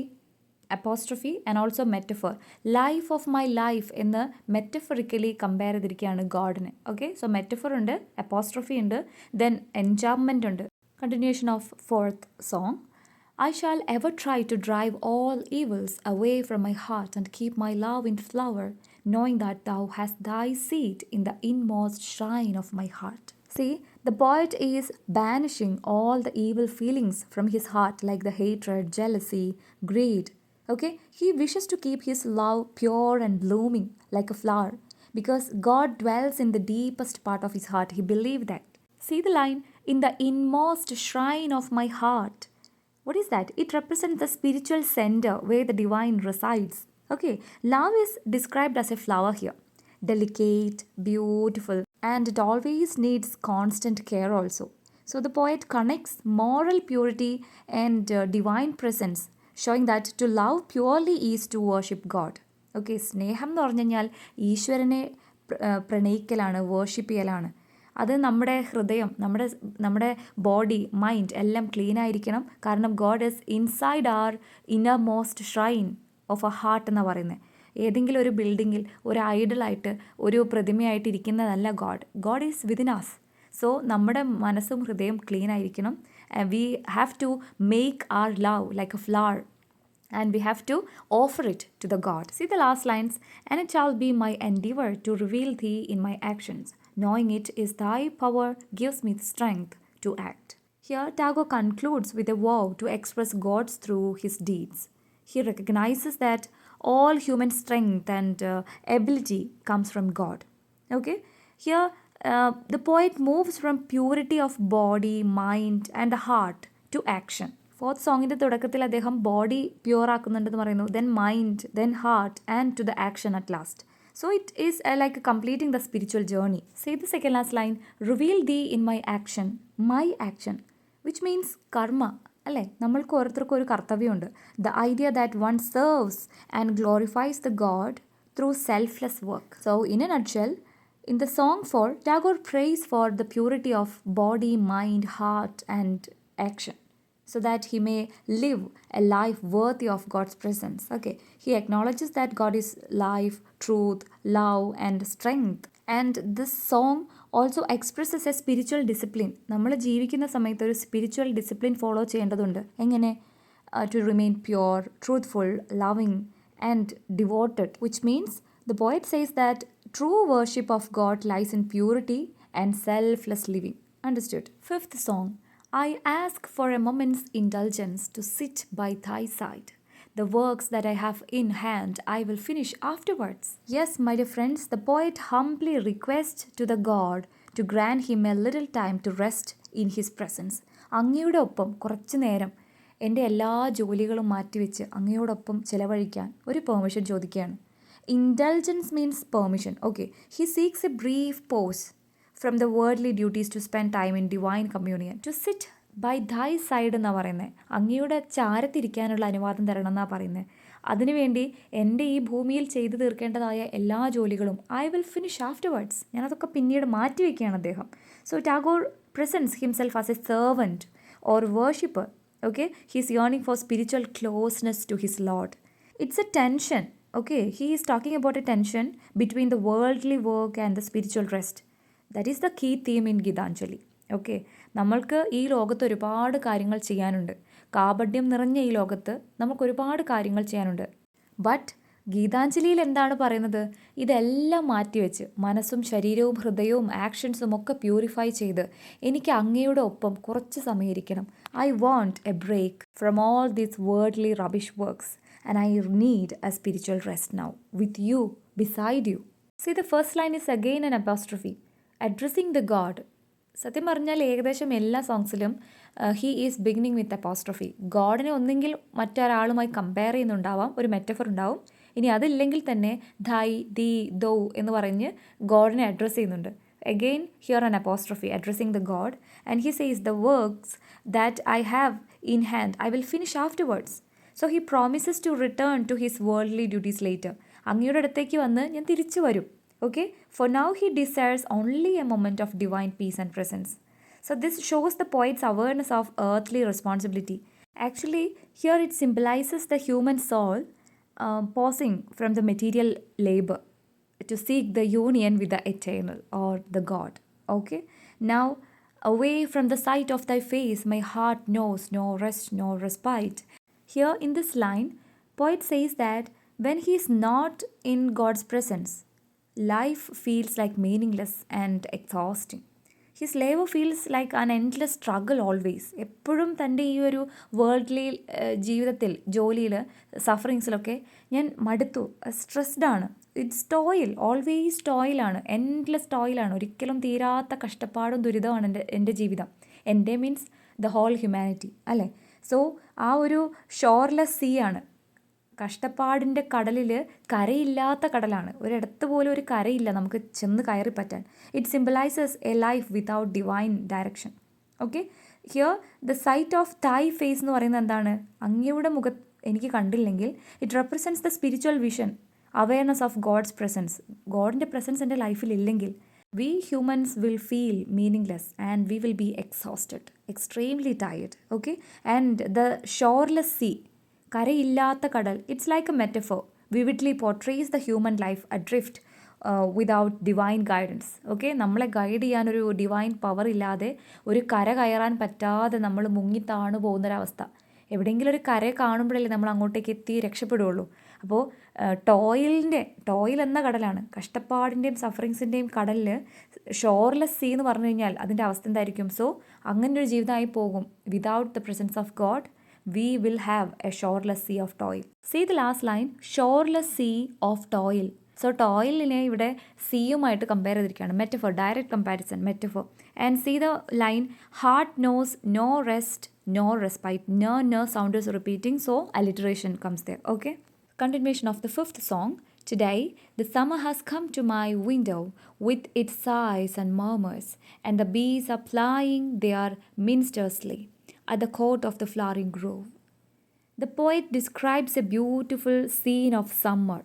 apostrophe and also metaphor. Life of my life എന്ന് metaphorically compare ചെയ്തിരിക്കുകയാണ് ഗോഡിനെ. Okay, so metaphor ഉണ്ട്, apostrophe ഉണ്ട്, then എൻചാംമെൻ്റ് ഉണ്ട്. Continuation of fourth song. I shall ever try to drive all evils away from my heart and keep my love in flower, knowing that thou hast thy seat in the inmost shrine of my heart. See, the poet is banishing all the evil feelings from his heart, like the hatred, jealousy, greed. Okay, he wishes to keep his love pure and blooming like a flower, because God dwells in the deepest part of his heart. He believed that. See the line, in the inmost shrine of my heart. What is that? It represents the spiritual center where the divine resides. Okay, love is described as a flower here. Delicate, beautiful, and it always needs constant care also. So the poet connects moral purity and divine presence, showing that to love purely is to worship God. Okay, സ്നേഹം എന്ന് പറഞ്ഞു കഴിഞ്ഞാൽ ഈശ്വരനെ പ്രണയിക്കലാണ്, worship ചെയ്യലാണ്. അത് നമ്മുടെ ഹൃദയം, നമ്മുടെ ബോഡി, മൈൻഡ് എല്ലാം ക്ലീൻ ആയിരിക്കണം. കാരണം God is inside our innermost shrine of a heart എന്നാണ് പറയുന്നത്. ഏതെങ്കിലും ഒരു ബിൽഡിങ്ങിൽ ഒരു ഐഡലായിട്ട് ഒരു പ്രതിമയായിട്ട് ഇരിക്കുന്നതല്ല God. God is within us. So നമ്മുടെ മനസ്സും ഹൃദയം ക്ലീൻ ആയിരിക്കണം. We have to make our love like a flower, and we have to offer it to the God. See the last lines, and it shall be my endeavor to reveal thee in my actions, knowing it is thy power gives me strength to act. Here Tagore concludes with a vow to express God's through his deeds. He recognizes that all human strength and ability comes from God. Okay, here the poet moves from purity of body, mind and heart to action. Fourth സോങ്ങിൻ്റെ തുടക്കത്തിൽ അദ്ദേഹം body pure ആക്കുന്നുണ്ടെന്ന് പറയുന്നു, then mind, then heart and to the action at last. So it is like completing the spiritual journey. Say the second last line, reveal thee in my action, which means karma അല്ലേ? നമ്മൾക്ക് ഓരോരുത്തർക്കും ഒരു കർത്തവ്യമുണ്ട്. The idea that one serves and glorifies the God through selfless work. So in a nutshell, in the song 4, Tagore prays for the purity of body, mind, heart and action, so that he may live a life worthy of God's presence. Okay, he acknowledges that God is life, truth, love and strength. And this song also expresses a spiritual discipline. നമ്മൾ ജീവിക്കുന്ന സമയത്ത് ഒരു spiritual discipline follow ചെയ്യേണ്ടതുണ്ട്. എങ്ങനെ? To remain pure, truthful, loving and devoted, which means the poet says that true worship of God lies in purity and selfless living. Understood? Fifth song, I ask for a moment's indulgence to sit by thy side. The works that I have in hand I will finish afterwards. Yes, my dear friends, the poet humbly requests to the God to grant him a little time to rest in his presence. അങ്ങയുടെ ഒപ്പം കുറച്ചു നേരം എൻ്റെ എല്ലാ ജോലികളും മാറ്റിവെച്ച് അങ്ങയോടൊപ്പം ചിലവഴിക്കാൻ ഒരു പെർമിഷൻ ചോദിക്കുകയാണ്. Indulgence means permission. Okay, he seeks a brief pause from the worldly duties to spend time in divine communion. To sit by thy side എന്നാണ് പറയുന്നത്. അങ്ങയുടെ ചാരത്തിരിക്കാനുള്ള അനുവാദം തരണം എന്നാണ് പറയുന്നത്. അതിനുവേണ്ടി എൻ്റെ ഈ ഭൂമിയിൽ ചെയ്തു തീർക്കേണ്ടതായ എല്ലാ ജോലികളും ഐ വിൽ ഫിനിഷ് ആഫ്റ്റർവേർഡ്സ്, ഞാനതൊക്കെ പിന്നീട് മാറ്റിവെക്കുകയാണ് അദ്ദേഹം. So Tagore presents himself as a servant or worshipper. Okay, he's yearning for spiritual closeness to his Lord. It's a tension. Okay, he is talking about a tension between the worldly work and the spiritual rest. That is the key theme in Gitanjali. Okay, നമ്മൾക്ക് ഈ ലോകത്ത് ഒരുപാട് കാര്യങ്ങൾ ചെയ്യാനുണ്ട്. കാപഢ്യം നിറഞ്ഞ ഈ ലോകത്ത് നമുക്ക് ഒരുപാട് കാര്യങ്ങൾ ചെയ്യാനുണ്ട്. ബട്ട് ഗീതാഞ്ജലിയിൽ എന്താണ് പറയുന്നത്? ഇതെല്ലാം മാറ്റിവെച്ച് മനസ്സും ശരീരവും ഹൃദയവും ആക്ഷൻസും ഒക്കെ പ്യൂരിഫൈ ചെയ്ത് എനിക്ക് അങ്ങയുടെ ഒപ്പം കുറച്ച് സമയം ഇരിക്കണം. I want a break from all these worldly rubbish works and I need a spiritual rest now with you beside you. See the first line is again an apostrophe addressing the God. സത്യം പറഞ്ഞാൽ ഏകദേശം എല്ലാ സോങ്സിലും he is beginning with apostrophe. ഗോഡിനെ ഒന്നെങ്കിൽ മറ്റൊരാളുമായി compare ചെയ്യുന്നുണ്ടാവാം, ഒരു metaphor ഉണ്ടാവും. ഇനി അതില്ലെങ്കിൽ തന്നെ ധൈ, ദി, ദോ എന്ന് പറഞ്ഞ് ഗോഡിനെ അഡ്രസ്സ് ചെയ്യുന്നുണ്ട്. Again here an apostrophe addressing the God and he says the works that I have in hand I will finish afterwards. So he promises to return to his worldly duties later. അങ്ങയുടെ അടുത്തേക്ക് വന്ന് ഞാൻ തിരിച്ചു വരും. Okay, for now he desires only a moment of divine peace and presence. So this shows the poet's awareness of earthly responsibility. Actually, here it symbolizes the human soul pausing from the material labor to seek the union with the eternal or the God. Okay, now away from the sight of thy face my heart knows no rest nor respite. Here in this line, poet says that when he is not in God's presence, life feels like meaningless and exhausting. His labor feels like an endless struggle always. എപ്പോഴും തൻ്റെ ഈ ഒരു worldly ജീവിതത്തിൽ, ജോലിയിൽ, സഫറിങ്സിലൊക്കെ ഞാൻ മടുത്തു, സ്ട്രെസ്ഡാണ്. ഇറ്റ്സ് ടോയിൽ, ഓൾവേസ് ടോയിലാണ്, എൻഡ്ലെസ് ടോയിലാണ്. ഒരിക്കലും തീരാത്ത കഷ്ടപ്പാടും ദുരിതമാണ് എൻ്റെ ജീവിതം. എൻ്റെ മീൻസ് ദ ഹോൾ ഹ്യൂമാനിറ്റി അല്ലേ. സോ ആ ഒരു ഷോർലെസ് സീ ആണ്. കഷ്ടപ്പാടിൻ്റെ കടലിൽ കരയില്ലാത്ത കടലാണ്. ഒരിടത്ത് പോലും ഒരു കരയില്ല നമുക്ക് ചെന്ന് കയറി പറ്റാൻ. It symbolises a life without divine direction. Okay, here the sight of thy face എന്ന് പറയുന്നത് എന്താണ്? അങ്ങയുടെ മുഖം എനിക്ക് കണ്ടില്ലെങ്കിൽ it represents the spiritual vision, awareness of God's presence. ഗോഡിൻ്റെ പ്രസൻസ് എൻ്റെ ലൈഫിൽ ഇല്ലെങ്കിൽ we humans will feel meaningless and we will be exhausted, extremely tired. Okay, and the shoreless sea, കരയില്ലാത്ത കടൽ, it's like a metaphor, vividly portrays the human life adrift without divine guidance. Okay, നമ്മളെ guide ചെയ്യാനൊരു divine power ഇല്ലാതെ, ഒരു കര കയറാൻ പറ്റാതെ നമ്മൾ മുങ്ങിത്താണു പോകുന്നൊരവസ്ഥ. എവിടെയെങ്കിലും ഒരു കര കാണുമ്പോഴല്ലേ നമ്മൾ അങ്ങോട്ടേക്ക് എത്തി രക്ഷപ്പെടുകയുള്ളൂ. അപ്പോൾ ടോയിൽ എന്ന കടലാണ്, കഷ്ടപ്പാടിൻ്റെയും സഫറിങ്സിൻ്റെയും കടലിൽ ഷോർലെസ് സീ എന്ന് പറഞ്ഞു കഴിഞ്ഞാൽ അതിൻ്റെ അവസ്ഥ എന്തായിരിക്കും? സോ അങ്ങനെ ഒരു ജീവിതമായി പോകും. Without the presence of God we will have a shoreless sea of toil. See the last line, shoreless sea of toil. So ടോയിലിനെ ഇവിടെ സീയുമായിട്ട് കമ്പയർ ചെയ്തിരിക്കുകയാണ്. Metaphor, direct comparison, metaphor. And see the line, heart knows no rest no respite. No sound is repeating, so alliteration comes there. Okay, continuation of the fifth song. Today the summer has come to my window with its sighs and murmurs, and the bees are flying their minstrelsy at the court of the flowering grove. The poet describes a beautiful scene of summer,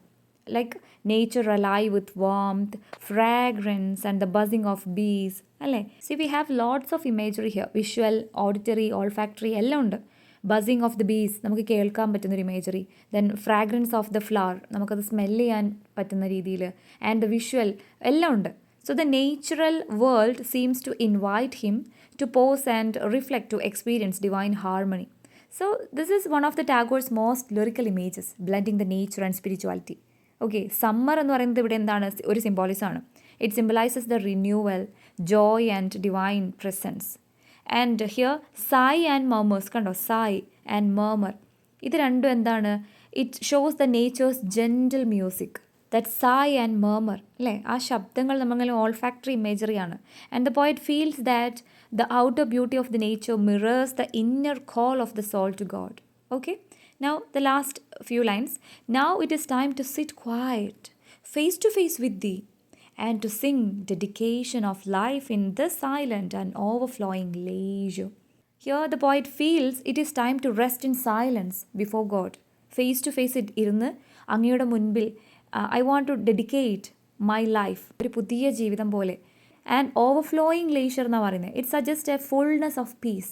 like nature alive with warmth, fragrance and the buzzing of bees. See, we have lots of imagery here, visual, auditory, olfactory, എല്ലാം ഉണ്ട്. Buzzing of the bees, നമുക്ക് കേൾക്കാൻ പറ്റുന്നൊരു imagery. Then fragrance of the flower, നമുക്കത് smell ചെയ്യാൻ പറ്റുന്ന രീതിയിൽ. And the visual എല്ലാം ഉണ്ട്. So the natural world seems to invite him to pause and reflect, to experience divine harmony. So this is one of the Tagore's most lyrical images, blending the nature and spirituality. Okay, summer എന്ന് പറയുന്നത് ഇവിടെ എന്താണ്? ഒരു symbolism ആണ്. It symbolizes the renewal, joy and divine presence. And here sigh and murmurs കണ്ടോ, sigh and murmur, ഇത് രണ്ടും എന്താണ്? It shows the nature's gentle music, that sigh and murmur അല്ലേ, ആ ശബ്ദങ്ങൾ നമ്മളിങ്ങനെ ഓൾ ഫാക്ടറി ഇമേജറിയാണ്. And the poet feels that the outer beauty of the nature mirrors the inner call of the soul to God. Okay, now the last few lines. Now it is time to sit quiet, face to face with thee, and to sing dedication of life in this silent and overflowing leisure. Here the poet feels it is time to rest in silence before God. Face to face it ഇരുന്ന് അങ്ങയുടെ മുൻപിൽ I want to dedicate my life, ഒരു പുതിയ ജീവിതം പോലെ. And overflowing leisure എന്നാണ് പറയുന്നത്. It suggest a fullness of peace.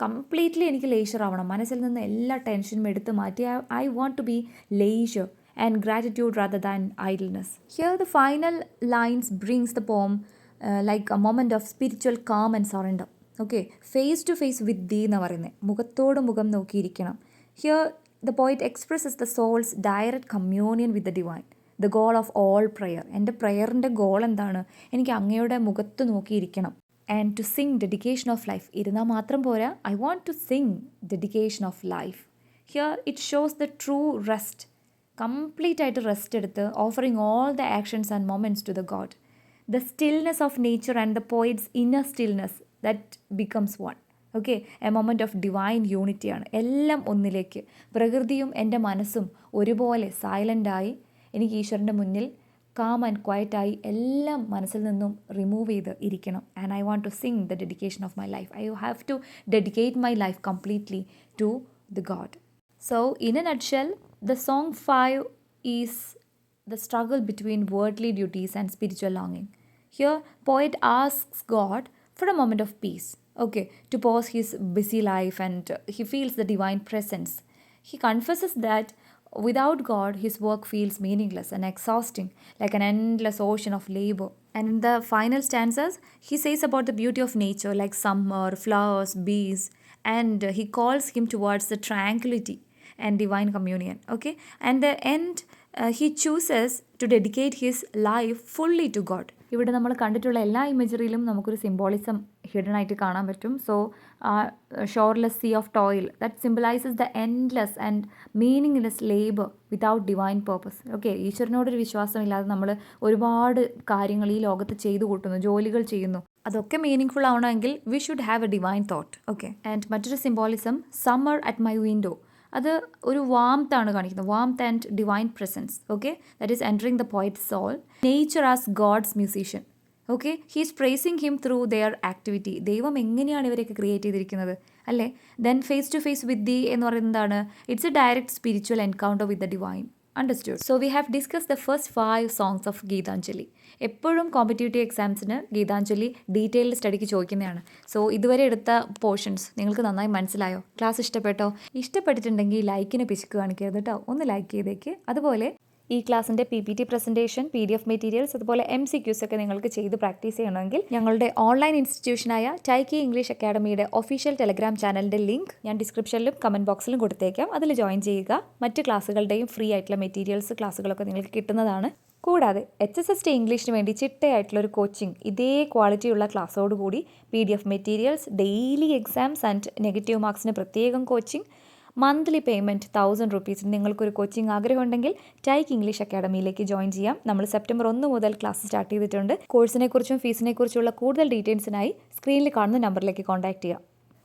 Completely എനിക്ക് ലേഷർ ആവണം, മനസ്സിൽ നിന്ന് എല്ലാ ടെൻഷനും എടുത്ത് മാറ്റി I want to be leisure and gratitude rather than idleness. Here the final lines brings the poem like a moment of spiritual calm and surrender. Okay, face to face with thee എന്ന് പറയുന്നത്, മുഖത്തോട് മുഖം നോക്കിയിരിക്കണം. Here the poet expresses the soul's direct communion with the divine, the goal of all prayer. എൻ്റെ പ്രെയറിൻ്റെ goal എന്താണ്? എനിക്ക് അങ്ങയുടെ മുഖത്ത് നോക്കിയിരിക്കണം. And to sing dedication of life, ഇരുന്നാൽ മാത്രം പോരാ, I want to sing dedication of life. Here it shows the true rest, complete ആയിട്ട് റെസ്റ്റ് എടുത്ത് offering all the actions and moments to the God. The stillness of nature and the poet's inner stillness that becomes one. Okay, a moment of divine യൂണിറ്റിയാണ്, എല്ലാം ഒന്നിലേക്ക്. പ്രകൃതിയും എൻ്റെ മനസ്സും ഒരുപോലെ സൈലൻ്റായി എനിക്ക് ഈശ്വരൻ്റെ മുന്നിൽ കാം ആൻഡ് ക്വയറ്റായി എല്ലാം മനസ്സിൽ നിന്നും റിമൂവ് ചെയ്ത് ഇരിക്കണം. And I want to sing the dedication of my life. I have to dedicate my life completely to the God. So in a nutshell, the song 5 is the struggle between worldly duties and spiritual ലോങ്ങിങ്. Here poet asks God for a moment of peace, okay, to pause his busy life, and he feels the divine presence. He confesses that without God, his work feels meaningless and exhausting, like an endless ocean of labor. And in the final stanzas, he says about the beauty of nature, like summer, flowers, bees, and he calls him towards the tranquility and divine communion, okay. And the end, he chooses to dedicate his life fully to God. ഇവിടെ നമ്മൾ കണ്ടിട്ടുള്ള എല്ലാ ഇമേജറിയിലും നമുക്കൊരു symbolism hidden ആയിട്ട് കാണാൻ പറ്റും. So shoreless sea of toil, that symbolises the endless and meaningless labour without divine purpose. Okay, ഈശ്വരനോടൊരു വിശ്വാസമില്ലാതെ നമ്മൾ ഒരുപാട് കാര്യങ്ങൾ ഈ ലോകത്ത് ചെയ്തു കൂട്ടുന്നു, ജോലികൾ ചെയ്യുന്നു. അതൊക്കെ മീനിങ് ഫുൾ ആവണമെങ്കിൽ we should have a divine thought. Okay, and മറ്റൊരു symbolism summer at my window, അത് ഒരു വാംത്താണ് കാണിക്കുന്നത്, warmth and divine presence. Okay, that is entering the poet soul. Nature as God's musician. Okay, he's praising him through their activity. ദൈവം എങ്ങനെയാണ് ഇവരൊക്കെ create ചെയ്തിരിക്കുന്നത് അല്ലേ. Then face to face with the എന്ന് പറയുന്നതാണ്, it's a direct spiritual encounter with the divine. Understood. So we have discussed the first 5 songs of GITANJALI. എപ്പോഴും competitive എക്സാംസിന് Geethanjali detailed സ്റ്റഡിക്ക് ചോദിക്കുന്നതാണ്. So ഇതുവരെ എടുത്ത പോർഷൻസ് നിങ്ങൾക്ക് നന്നായി മനസ്സിലായോ? ക്ലാസ് ഇഷ്ടപ്പെട്ടോ? ഇഷ്ടപ്പെട്ടിട്ടുണ്ടെങ്കിൽ ലൈക്കിന് പിശുക്ക് കാണിക്കരുത് കേട്ടോ, ഒന്ന് ലൈക്ക് ചെയ്തേക്ക്. അതുപോലെ ഈ ക്ലാസ്സിൻ്റെ PPT പ്രസൻറ്റേഷൻ, PDF മെറ്റീരിയൽസ്, അതുപോലെ MCQs ഒക്കെ നിങ്ങൾക്ക് ചെയ്ത് പ്രാക്ടീസ് ചെയ്യണമെങ്കിൽ ഞങ്ങളുടെ ഓൺലൈൻ ഇൻസ്റ്റിറ്റ്യൂഷനായ ടൈക്കി ഇംഗ്ലീഷ് അക്കാഡമിയുടെ ഒഫീഷ്യൽ ടെലഗ്രാം ചാനലിൻ്റെ ലിങ്ക് ഞാൻ ഡിസ്ക്രിപ്ഷനിലും കമൻറ്റ് ബോക്സിലും കൊടുത്തേക്കാം. അതിൽ ജോയിൻ ചെയ്യുക. മറ്റ് ക്ലാസ്സുകളുടെയും ഫ്രീ ആയിട്ടുള്ള മെറ്റീരിയൽസ്, ക്ലാസ്സുകളൊക്കെ നിങ്ങൾക്ക് കിട്ടുന്നതാണ്. കൂടാതെ HSST ഇംഗ്ലീഷിന് വേണ്ടി ചിട്ടയായിട്ടുള്ളൊരു കോച്ചിങ്, ഇതേ ക്വാളിറ്റിയുള്ള ക്ലാസ്സോടുകൂടി PDF materials, daily exams and negative മാർക്സിന് പ്രത്യേകം കോച്ചിങ്, മന്ത്ലി പേയ്മെൻറ്റ് 1000 റുപ്പീസിന് നിങ്ങൾക്കൊരു കോച്ചിങ് ആഗ്രഹമുണ്ടെങ്കിൽ ടൈക്ക് ഇംഗ്ലീഷ് അക്കാഡമിയിലേക്ക് ജോയിൻ ചെയ്യാം. നമ്മൾ സെപ്റ്റംബർ 1 മുതൽ ക്ലാസ് സ്റ്റാർട്ട് ചെയ്തിട്ടുണ്ട്. കോഴ്സിനെക്കുറിച്ചും ഫീസിനെക്കുറിച്ചുള്ള കൂടുതൽ ഡീറ്റെയിൽസിനായി സ്ക്രീനിൽ കാണുന്ന നമ്പറിലേക്ക് കോൺടാക്ട് ചെയ്യാം.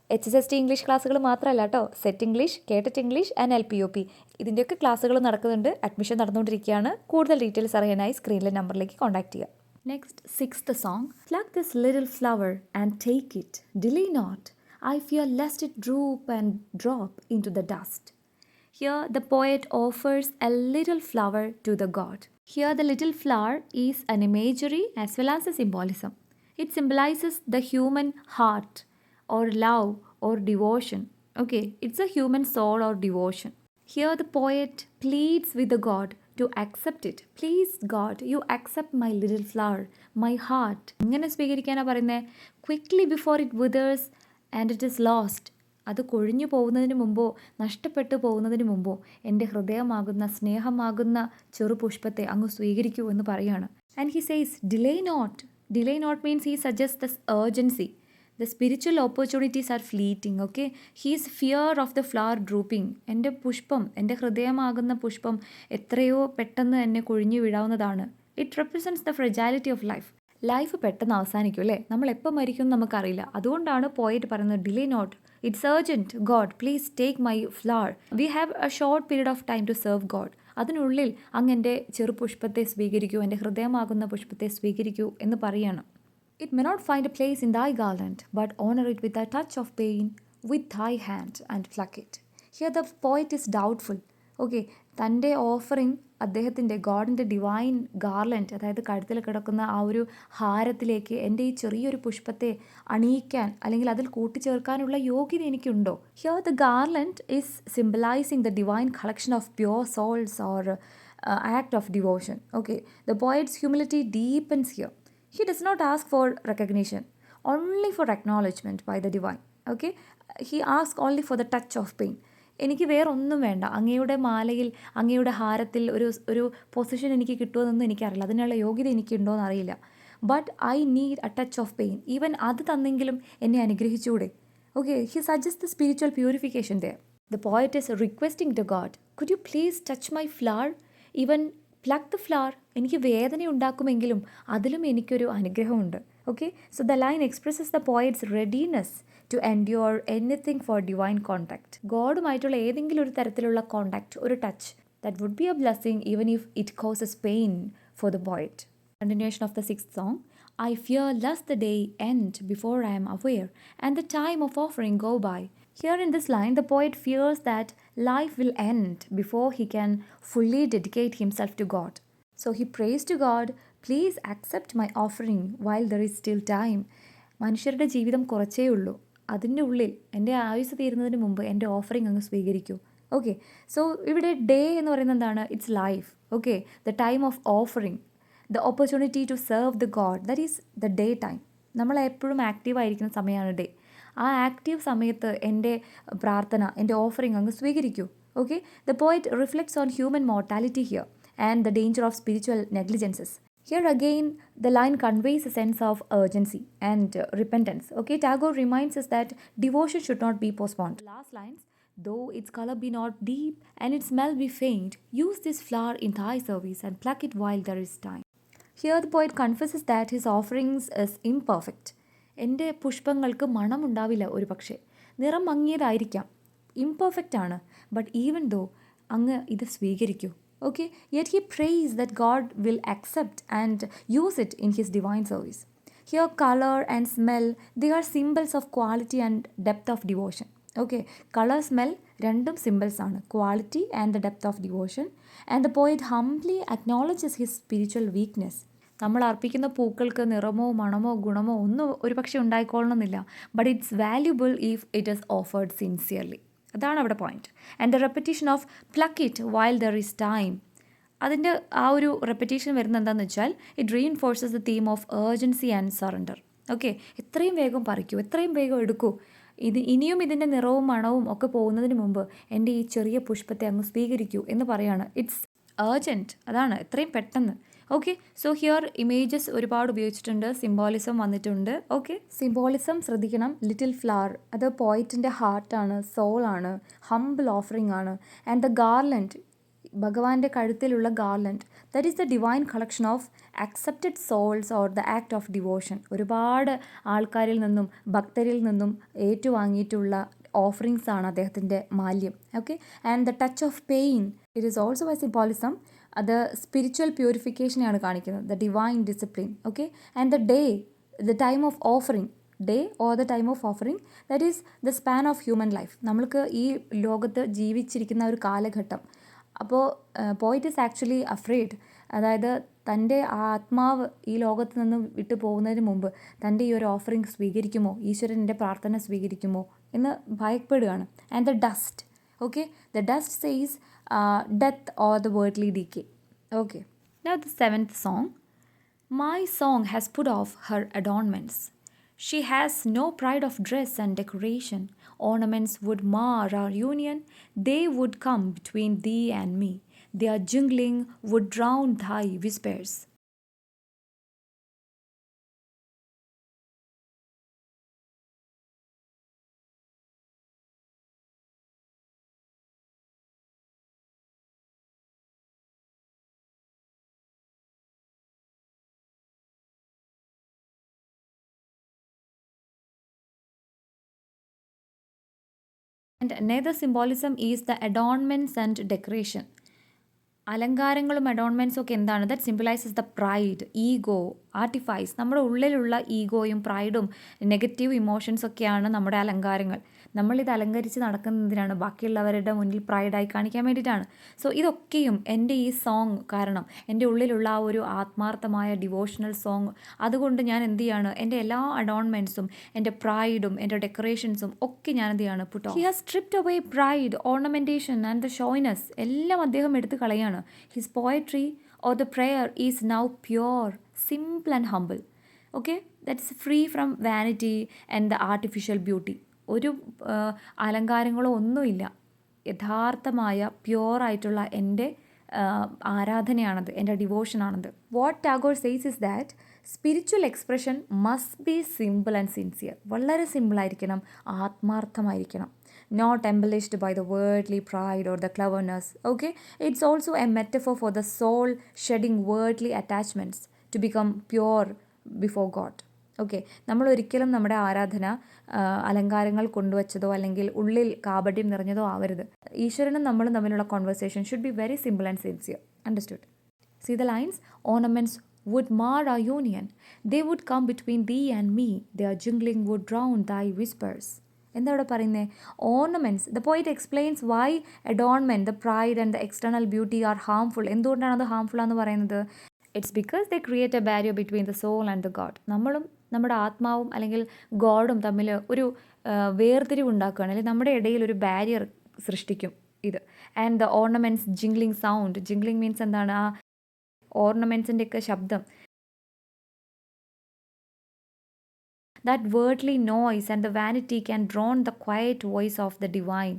HSST ഇംഗ്ലീഷ് ക്ലാസ്സുകൾ മാത്രമല്ല കേട്ടോ, SET English, KTET English and LPOP ഇതിൻ്റെയൊക്കെ ക്ലാസ്സുകൾ നടക്കുന്നുണ്ട്. അഡ്മിഷൻ നടന്നുകൊണ്ടിരിക്കുകയാണ്. കൂടുതൽ ഡീറ്റെയിൽസ് അറിയാനായി സ്ക്രീനിലെ നമ്പറിലേക്ക് കോൺടാക്ട് ചെയ്യുക. Next 6th song. Pluck this little flower and take it, delay not. I fear lest it droop and drop into the dust. Here the poet offers a little flower to the god. Here the little flower is an imagery as well as a symbolism. It symbolizes the human heart or love or devotion. Okay, it's a human soul or devotion. Here the poet pleads with the god to accept it. Please God, you accept my little flower, my heart. ഇങ്ങനെ സ്വീകരിക്കാനാണ് പറയുന്നത്. Quickly before it withers and it is lost. അത് കൊഴിഞ്ഞു പോകുന്നതിന് മുമ്പോ നഷ്ടപ്പെട്ടു പോകുന്നതിന് മുമ്പോ എൻ്റെ ഹൃദയമാകുന്ന സ്നേഹമാകുന്ന ചെറുപുഷ്പത്തെ അങ്ങ് സ്വീകരിക്കൂ എന്ന് പറയാണ്. And he says delay not. Delay not means he suggest thus urgency The spiritual opportunities are fleeting, okay? His fear of the flower drooping. എൻ്റെ പുഷ്പം, എൻ്റെ ഹൃദയമാകുന്ന പുഷ്പം എത്രയോ പെട്ടെന്ന് എന്നെ കൊഴിഞ്ഞു വീഴാവുന്നതാണ്. It represents the fragility of life. Life പെട്ടെന്ന് അവസാനിക്കും അല്ലേ? നമ്മൾ എപ്പോൾ മരിക്കും നമുക്കറിയില്ല. അതുകൊണ്ടാണ് പോയിറ്റ് പറയുന്നത് delay not, it's urgent, God please take my flower. We have a short period of time to serve God. അതിനുള്ളിൽ അങ്ങ് എൻ്റെ ചെറു പുഷ്പത്തെ സ്വീകരിക്കൂ, എൻ്റെ ഹൃദയമാകുന്ന പുഷ്പത്തെ സ്വീകരിക്കൂ എന്ന് പറയാണ്. It may not find a place in thy garland, but honor it with thy touch of pain, with thy hand, and pluck it. Here the poet is doubtful. Okay, തൻ്റെ ഓഫറിങ് അദ്ദേഹത്തിൻ്റെ ഗോഡിൻ്റെ ഡിവൈൻ ഗാർലൻഡ്, അതായത് കഴുത്തിൽ കിടക്കുന്ന ആ ഒരു ഹാരത്തിലേക്ക് എൻ്റെ ഈ ചെറിയൊരു പുഷ്പത്തെ അണിയിക്കാൻ അല്ലെങ്കിൽ അതിൽ കൂട്ടിച്ചേർക്കാനുള്ള യോഗ്യത എനിക്കുണ്ടോ? Here the garland is symbolising the divine collection of pure souls or act of devotion. Okay, the poet's humility deepens here. He does not ask for recognition, only for acknowledgement by the divine. Okay? He asks only for the touch of pain. എനിക്ക് വേറൊന്നും വേണ്ട. അങ്ങയുടെ മാലയിൽ, അങ്ങയുടെ ഹാരത്തിൽ ഒരു position എനിക്ക് കിട്ടുമെന്നൊന്നും എനിക്കറിയില്ല, അതിനുള്ള യോഗ്യത എനിക്കുണ്ടോ എന്നറിയില്ല. But I need a touch of pain. Even അത് തന്നെങ്കിലും എന്നെ അനുഗ്രഹിച്ചൂടെ? Okay, he suggest the spiritual purification there. The poet is requesting to God, could you please touch my flower, even pluck the flower. എനിക്ക് വേദന ഉണ്ടാക്കുമെങ്കിലും അതിലും എനിക്കൊരു അനുഗ്രഹമുണ്ട്. Okay, so the line expresses the poet's readiness to endure anything for divine contact. ഗോഡുമായിട്ടുള്ള ഏതെങ്കിലും ഒരു തരത്തിലുള്ള കോണ്ടാക്ട്, ഒരു touch, that would be A blessing even if it causes pain for the poet. Continuation of the sixth song. I fear lest the day end before I am aware, and the time of offering go by. Here in this line, the poet fears that life will end before he can fully dedicate himself to God. So he prays to God, please accept my offering while there is still time. മനുഷ്യരുടെ ജീവിതം കുറച്ചേ ഉള്ളൂ, അതിൻ്റെ ഉള്ളിൽ എൻ്റെ ആയുസ് തീരുന്നതിന് മുമ്പ് എൻ്റെ ഓഫറിങ് അങ്ങ് സ്വീകരിക്കൂ. ഓക്കെ, സോ ഇവിടെ ഡേ എന്ന് പറയുന്നത് എന്താണ്? It's life. Okay, the time of offering, the opportunity to serve the God, that is the day time. നമ്മൾ എപ്പോഴും ആക്റ്റീവായിരിക്കുന്ന സമയമാണ് ഡേ. ആ ആക്റ്റീവ് സമയത്ത് എൻ്റെ പ്രാർത്ഥന, എൻ്റെ ഓഫറിങ് അങ്ങ് സ്വീകരിക്കൂ. Okay, the poet reflects on human mortality here and the danger of spiritual negligences. Here again, the line conveys a sense of urgency and repentance. Okay, Tagore reminds us that devotion should not be postponed. Last lines, though its color be not deep and its smell be faint, use this flower in thy service and pluck it while there is time. Here the poet confesses that his offerings is imperfect. എൻ്റെ പുഷ്പങ്ങൾക്ക് മണമുണ്ടാവില്ല, ഒരു പക്ഷേ നിറം മങ്ങിയതായിരിക്കാം, imperfect ആണ്. But even though അങ്ങ് ഇത് സ്വീകരിക്കൂ. Okay, yet he prays that God will accept and use it in his divine service. Here color and smell, they are symbols of quality and depth of devotion. Okay, color, smell രണ്ടും symbols ആണ്, quality and the depth of devotion. And the poet humbly acknowledges his spiritual weakness. നമ്മൾ അർപ്പിക്കുന്ന പൂക്കൾക്ക് നിറമോ മണമോ ഗുണമോ ഒന്നും ഒരുപക്ഷെ ഉണ്ടായിക്കൊള്ളണമെന്നില്ല, but it's valuable if it is offered sincerely. അതാണ് അവിടെ point. And the repetition of pluck it while there is time, അതിൻ്റെ ആ ഒരു റെപ്പറ്റീഷൻ വരുന്നത് എന്താണെന്ന് വെച്ചാൽ it reinforces the theme of urgency and surrender. Okay, എത്രയും വേഗം പറിക്കൂ, എത്രയും വേഗം എടുക്കൂ. ഇനിയും ഇതിൻ്റെ നിറവും മണവും ഒക്കെ പോകുന്നതിന് മുമ്പ് എൻ്റെ ഈ ചെറിയ പുഷ്പത്തെ അങ്ങ് സ്വീകരിക്കൂ എന്ന് പറയാണ്. ഇറ്റ്സ് ഏർജൻറ്റ്, അതാണ് എത്രയും പെട്ടെന്ന്. ഓക്കെ, സോ ഹിയർ ഇമേജസ് ഒരുപാട് ഉപയോഗിച്ചിട്ടുണ്ട്, സിംബോളിസം വന്നിട്ടുണ്ട്. ഓക്കെ, സിംബോളിസം ശ്രദ്ധിക്കണം. ലിറ്റിൽ ഫ്ലവർ, അത് പോയിറ്റിൻ്റെ ഹാർട്ടാണ്, സോളാണ്, ഹംബിൾ ഓഫറിംഗ് ആണ്. ആൻഡ് ദ ഗാർലൻഡ്, ഭഗവാന്റെ കഴുത്തിലുള്ള garland, that is the divine collection of accepted souls or the act of devotion. ഒരുപാട് ആൾക്കാരിൽ നിന്നും ഭക്തരിൽ നിന്നും ഏറ്റുവാങ്ങിയിട്ടുള്ള ഓഫറിങ്സ് ആണ് അദ്ദേഹത്തിൻ്റെ മാല്യം. Okay, and the touch of pain, it is also a symbolism. അത് സ്പിരിച്വൽ പ്യൂരിഫിക്കേഷനെയാണ് കാണിക്കുന്നത്, the divine discipline. Okay, and the day, the time of offering, day or the time of offering, that is the span of human life. നമ്മൾക്ക് ഈ ലോകത്ത് ജീവിച്ചിരിക്കുന്ന ഒരു കാലഘട്ടം. അപ്പോൾ പോയിറ്റ് ഈസ് ആക്ച്വലി അഫ്രേഡ്, അതായത് തൻ്റെ ആത്മാവ് ഈ ലോകത്ത് നിന്ന് വിട്ടു പോകുന്നതിന് മുമ്പ് തൻ്റെ ഈ ഒരു ഓഫറിങ് സ്വീകരിക്കുമോ, ഈശ്വരൻ്റെ പ്രാർത്ഥന സ്വീകരിക്കുമോ എന്ന് ഭയപ്പെടുകയാണ്. And the dust, okay, the dust says death or the worldly decay. Okay, now the seventh song. My song has put off her adornments. She has no pride of dress and decoration. Ornaments would mar our union, they would come between thee and me. Their jingling would drown thy whispers. And another symbolism is the adornments and decoration. അലങ്കാരങ്ങളും അഡോൺമെൻറ്റ്സും ഒക്കെ എന്താണ്? That symbolises the pride, ego, artifice. നമ്മുടെ ഉള്ളിലുള്ള ഈഗോയും പ്രൈഡും negative ഇമോഷൻസൊക്കെയാണ് നമ്മുടെ അലങ്കാരങ്ങൾ. നമ്മളിത് അലങ്കരിച്ച് നടക്കുന്നതിനാണ് ബാക്കിയുള്ളവരുടെ മുന്നിൽ പ്രൈഡായി കാണിക്കാൻ വേണ്ടിയിട്ടാണ്. സോ ഇതൊക്കെയും എൻ്റെ ഈ സോങ് കാരണം, എൻ്റെ ഉള്ളിലുള്ള ആ ഒരു ആത്മാർത്ഥമായ ഡിവോഷണൽ സോങ്, അതുകൊണ്ട് ഞാൻ എന്ത് ചെയ്യാണ്, എൻ്റെ എല്ലാ അഡോൺമെൻറ്റ്സും എൻ്റെ പ്രൈഡും എൻ്റെ ഡെക്കറേഷൻസും ഒക്കെ ഞാൻ എന്ത് ചെയ്യാണ്, put off. He has stripped away pride, ornamentation and the showiness. എല്ലാം അദ്ദേഹം എടുത്ത് കളയാണ്. His poetry or the prayer is now pure, simple and humble. Okay, that's free from vanity and the artificial beauty. ഒരു അലങ്കാരങ്ങളോ ഒന്നുമില്ല. യഥാർത്ഥമായ പ്യുവറായിട്ടുള്ള എൻ്റെ ആരാധനയാണത്, എൻ്റെ ഡിവോഷനാണത്. What Tagore says is that spiritual expression must be simple and sincere. വളരെ സിമ്പിളായിരിക്കണം, ആത്മാർത്ഥമായിരിക്കണം. Not embellished by the worldly pride or the cleverness. Okay, it's also a metaphor for the soul shedding worldly attachments to become pure before God. Okay, നമ്മൾ ഒരിക്കലും നമ്മുടെ ആരാധന അലങ്കാരങ്ങൾ കൊണ്ടുവച്ചതോ അല്ലെങ്കിൽ ഉള്ളിൽ കാപട്യം നിറഞ്ഞതോ ആവരുത്. ഈശ്വരനും നമ്മളും തമ്മിലുള്ള conversation should be very simple and sincere. Understood? See the lines? Ornaments would mar our union. They would come between thee and me. Their jingling would drown thy whispers. എന്താ ഇവിടെ പറയുന്നത്? Ornaments. The poet explains why adornment, the pride and the external beauty are harmful. എന്തുകൊണ്ടാണ് അത് harmful ആണെന്ന് പറയുന്നത്? It's because they create a barrier between the soul and the God. നമ്മളും നമ്മുടെ ആത്മാവും അല്ലെങ്കിൽ ഗോഡും തമ്മിൽ ഒരു വേർതിരിവ് ഉണ്ടാക്കുകയാണ്, അല്ലെങ്കിൽ നമ്മുടെ ഇടയിൽ ഒരു ബാരിയർ സൃഷ്ടിക്കും ഇത്. And the ornaments jingling sound. Jingling means എന്താണ്? ആ ഓർണമെൻറ്റ്സിൻ്റെയൊക്കെ ശബ്ദം, that worldly noise and the vanity can drown the quiet voice of the divine.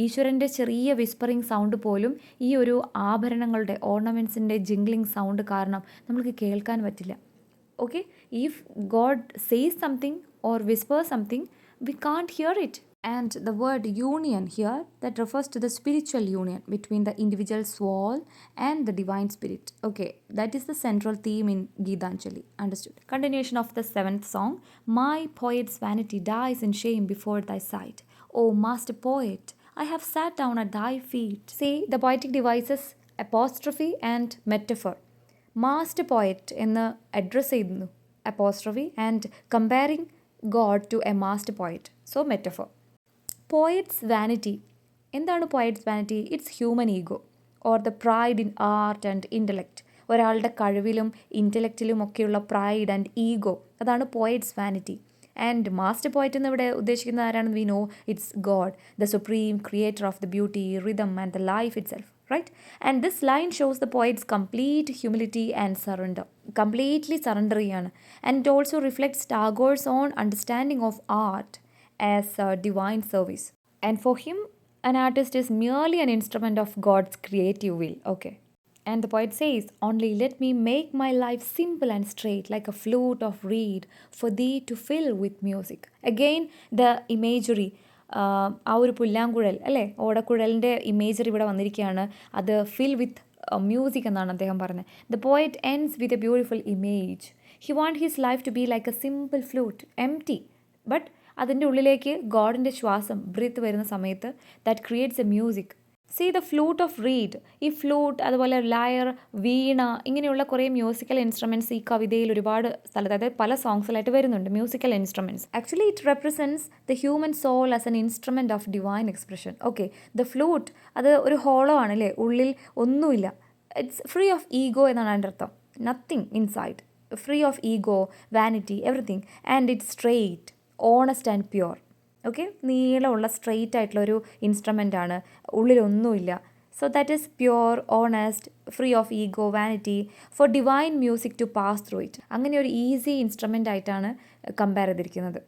ഈശ്വരൻ്റെ ചെറിയ വിസ്പറിങ് സൗണ്ട് പോലും ഈ ഒരു ആഭരണങ്ങളുടെ ഓർണമെൻറ്റ്സിൻ്റെ ജിംഗ്ലിംഗ് സൗണ്ട് കാരണം നമ്മൾക്ക് കേൾക്കാൻ പറ്റില്ല. Okay, if God says something or whisper something, we can't hear it. And the word union here, that refers to the spiritual union between the individual soul and the divine spirit. Okay, that is the central theme in GITANJALI. Understood? Continuation of the 7th song. My poet's vanity dies in shame before thy sight. O master poet, I have sat down at thy feet. See, the poetic devices apostrophe and metaphor. Master poet എന്ന് address ചെയ്യുന്നു, apostrophe, and comparing God to a master poet. So metaphor. Poet's vanity. എന്താണ് poet's vanity? It's human ego or the pride in art and intellect. ഒരാളുടെ കഴിവിലും ഇൻ്റലക്റ്റിലും ഒക്കെയുള്ള pride and ego, അതാണ് poet's vanity. And master poet എന്ന് ഇവിടെ ഉദ്ദേശിക്കുന്നത് ആരാണെന്ന് we know, it's God, the supreme creator of the beauty, rhythm and the life itself. Right? And this line shows the poet's complete humility and surrender. Completely surrender ചെയ്യാണ്. And it also reflects Tagore's own understanding of art as a divine service. And for him, an artist is merely an instrument of God's creative will. Okay. And the poet says, only let me make my life simple and straight, like a flute of reed, for thee to fill with music. Again, the imagery. ആ ഒരു പുല്ലാങ്കുഴൽ അല്ലേ, ഓടക്കുഴലിൻ്റെ imagery ഇവിടെ വന്നിരിക്കുകയാണ്. അത് ഫിൽ with music എന്നാണ് അദ്ദേഹം പറഞ്ഞത്. The poet ends with a beautiful image. He want his life to be like a simple flute, empty, but അതിൻ്റെ ഉള്ളിലേക്ക് ഗോഡിൻ്റെ ശ്വാസം, ബ്രീത്ത് വരുന്ന സമയത്ത് that creates a music. See the flute of reed. ഈ ഫ്ലൂട്ട്, അതുപോലെ ലയർ, വീണ, ഇങ്ങനെയുള്ള കുറേ മ്യൂസിക്കൽ ഇൻസ്ട്രുമെൻറ്റ്സ് ഈ കവിതയിൽ ഒരുപാട് സ്ഥലത്ത്, അതായത് പല സോങ്സിലായിട്ട് വരുന്നുണ്ട് musical instruments. Actually it represents the human soul as an instrument of divine expression. Okay, the flute അത് ഒരു ഹോളോ ആണ് അല്ലേ, ഉള്ളിൽ ഒന്നുമില്ല. ഇറ്റ്സ് ഫ്രീ ഓഫ് ഈഗോ എന്നാണ് അതിൻ്റെ അർത്ഥം. Nothing inside, free of ego, vanity, everything. And it's straight, honest and pure. Okay, നീളമുള്ള സ്ട്രെയിറ്റ് ആയിട്ടുള്ളൊരു ഇൻസ്ട്രുമെൻ്റാണ്, ഉള്ളിലൊന്നുമില്ല. So that is pure, honest, free of ego, vanity, for divine music to pass through it. അങ്ങനെ ഒരു easy instrument ആയിട്ടാണ് compare ചെയ്തിരിക്കുന്നത്.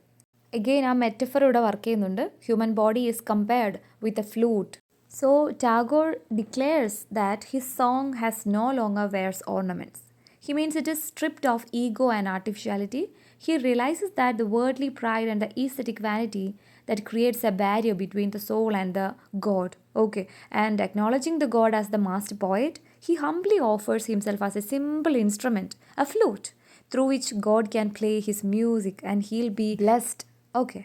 Again ആ metaphor ഇവിടെ വർക്ക് ചെയ്യുന്നുണ്ട്. Human body is compared with a flute. So Tagore declares that his song has no longer wears ornaments. He means it is stripped of ego and artificiality. He realizes that the worldly pride and the aesthetic vanity that creates a barrier between the soul and the God. Okay, and acknowledging the God as the master poet, he humbly offers himself as a simple instrument, a flute, through which God can play his music and he'll be blessed. Okay.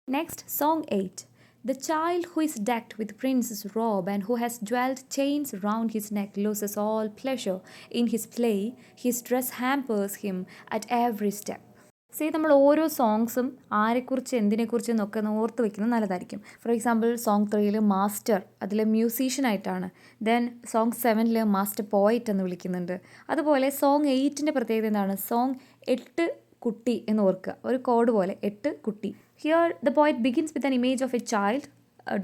Next, Song 8. The child who is decked with prince's robe and who has jeweled chains round his neck loses all pleasure in his play. His dress hampers him at every step. Say നമ്മൾ ഓരോ സോങ്സും ആരെക്കുറിച്ച് എന്തിനെക്കുറിച്ച് എന്നൊക്കെ ഓർത്ത് വെക്കുന്നത് നല്ലതായിരിക്കും. For example song 3 master, അതിൽ മ്യൂസീഷ്യനായിട്ടാണ്. Then song 7 master പോയിറ്റ് എന്ന് വിളിക്കുന്നുണ്ട്. അതുപോലെ സോങ് 8 പ്രത്യേകത എന്താണ്? സോങ് 8 കുട്ടി എന്ന് ഓർക്കുക, ഒരു കോഡ് പോലെ 8 കുട്ടി. ഹിയർ ദ പോയിറ്റ് begins with an image of A child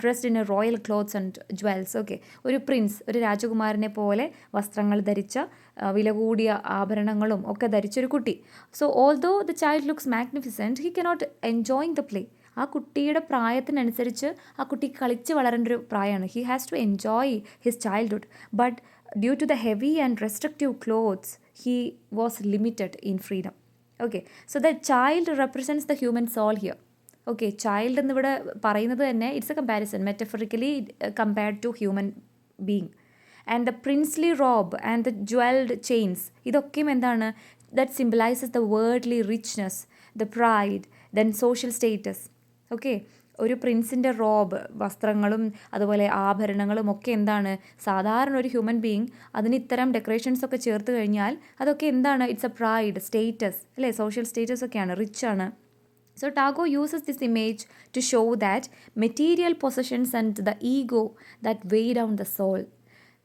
dressed in A royal clothes and jewels. Okay, ഒരു പ്രിൻസ്, ഒരു രാജകുമാരനെ പോലെ വസ്ത്രങ്ങൾ ധരിച്ച വില കൂടിയ ആഭരണങ്ങളും ഒക്കെ ധരിച്ചൊരു കുട്ടി. So although the child looks magnificent, he cannot enjoying the play. ആ കുട്ടിയുടെ പ്രായത്തിനനുസരിച്ച് ആ കുട്ടി കളിച്ച് വളരേണ്ട ഒരു പ്രായമാണ്. He has to enjoy his childhood, but due to the heavy and restrictive clothes he was limited in freedom. Okay, so the child represents the human soul here. Okay, child എന്നിവിടെ പറയുന്നത് തന്നെ it's a comparison, metaphorically compared to human being. And the princely robe and the ജ്വൽഡ് chains, ഇതൊക്കെയും എന്താണ്? That symbolises the worldly richness, the pride, then social status. Okay, ഒരു പ്രിൻസിൻ്റെ Rob, വസ്ത്രങ്ങളും അതുപോലെ ആഭരണങ്ങളും ഒക്കെ എന്താണ്? സാധാരണ ഒരു ഹ്യൂമൻ ബീങ് അതിന് ഇത്തരം ഡെക്കറേഷൻസ് ഒക്കെ ചേർത്ത് കഴിഞ്ഞാൽ അതൊക്കെ എന്താണ്? ഇറ്റ്സ് എ പ്രൈഡ്, സ്റ്റേറ്റസ് അല്ലേ, സോഷ്യൽ സ്റ്റേറ്റസ് ഒക്കെയാണ്, റിച്ച് ആണ്. So Tagore uses this image to show that material possessions and the ego that weigh down the soul.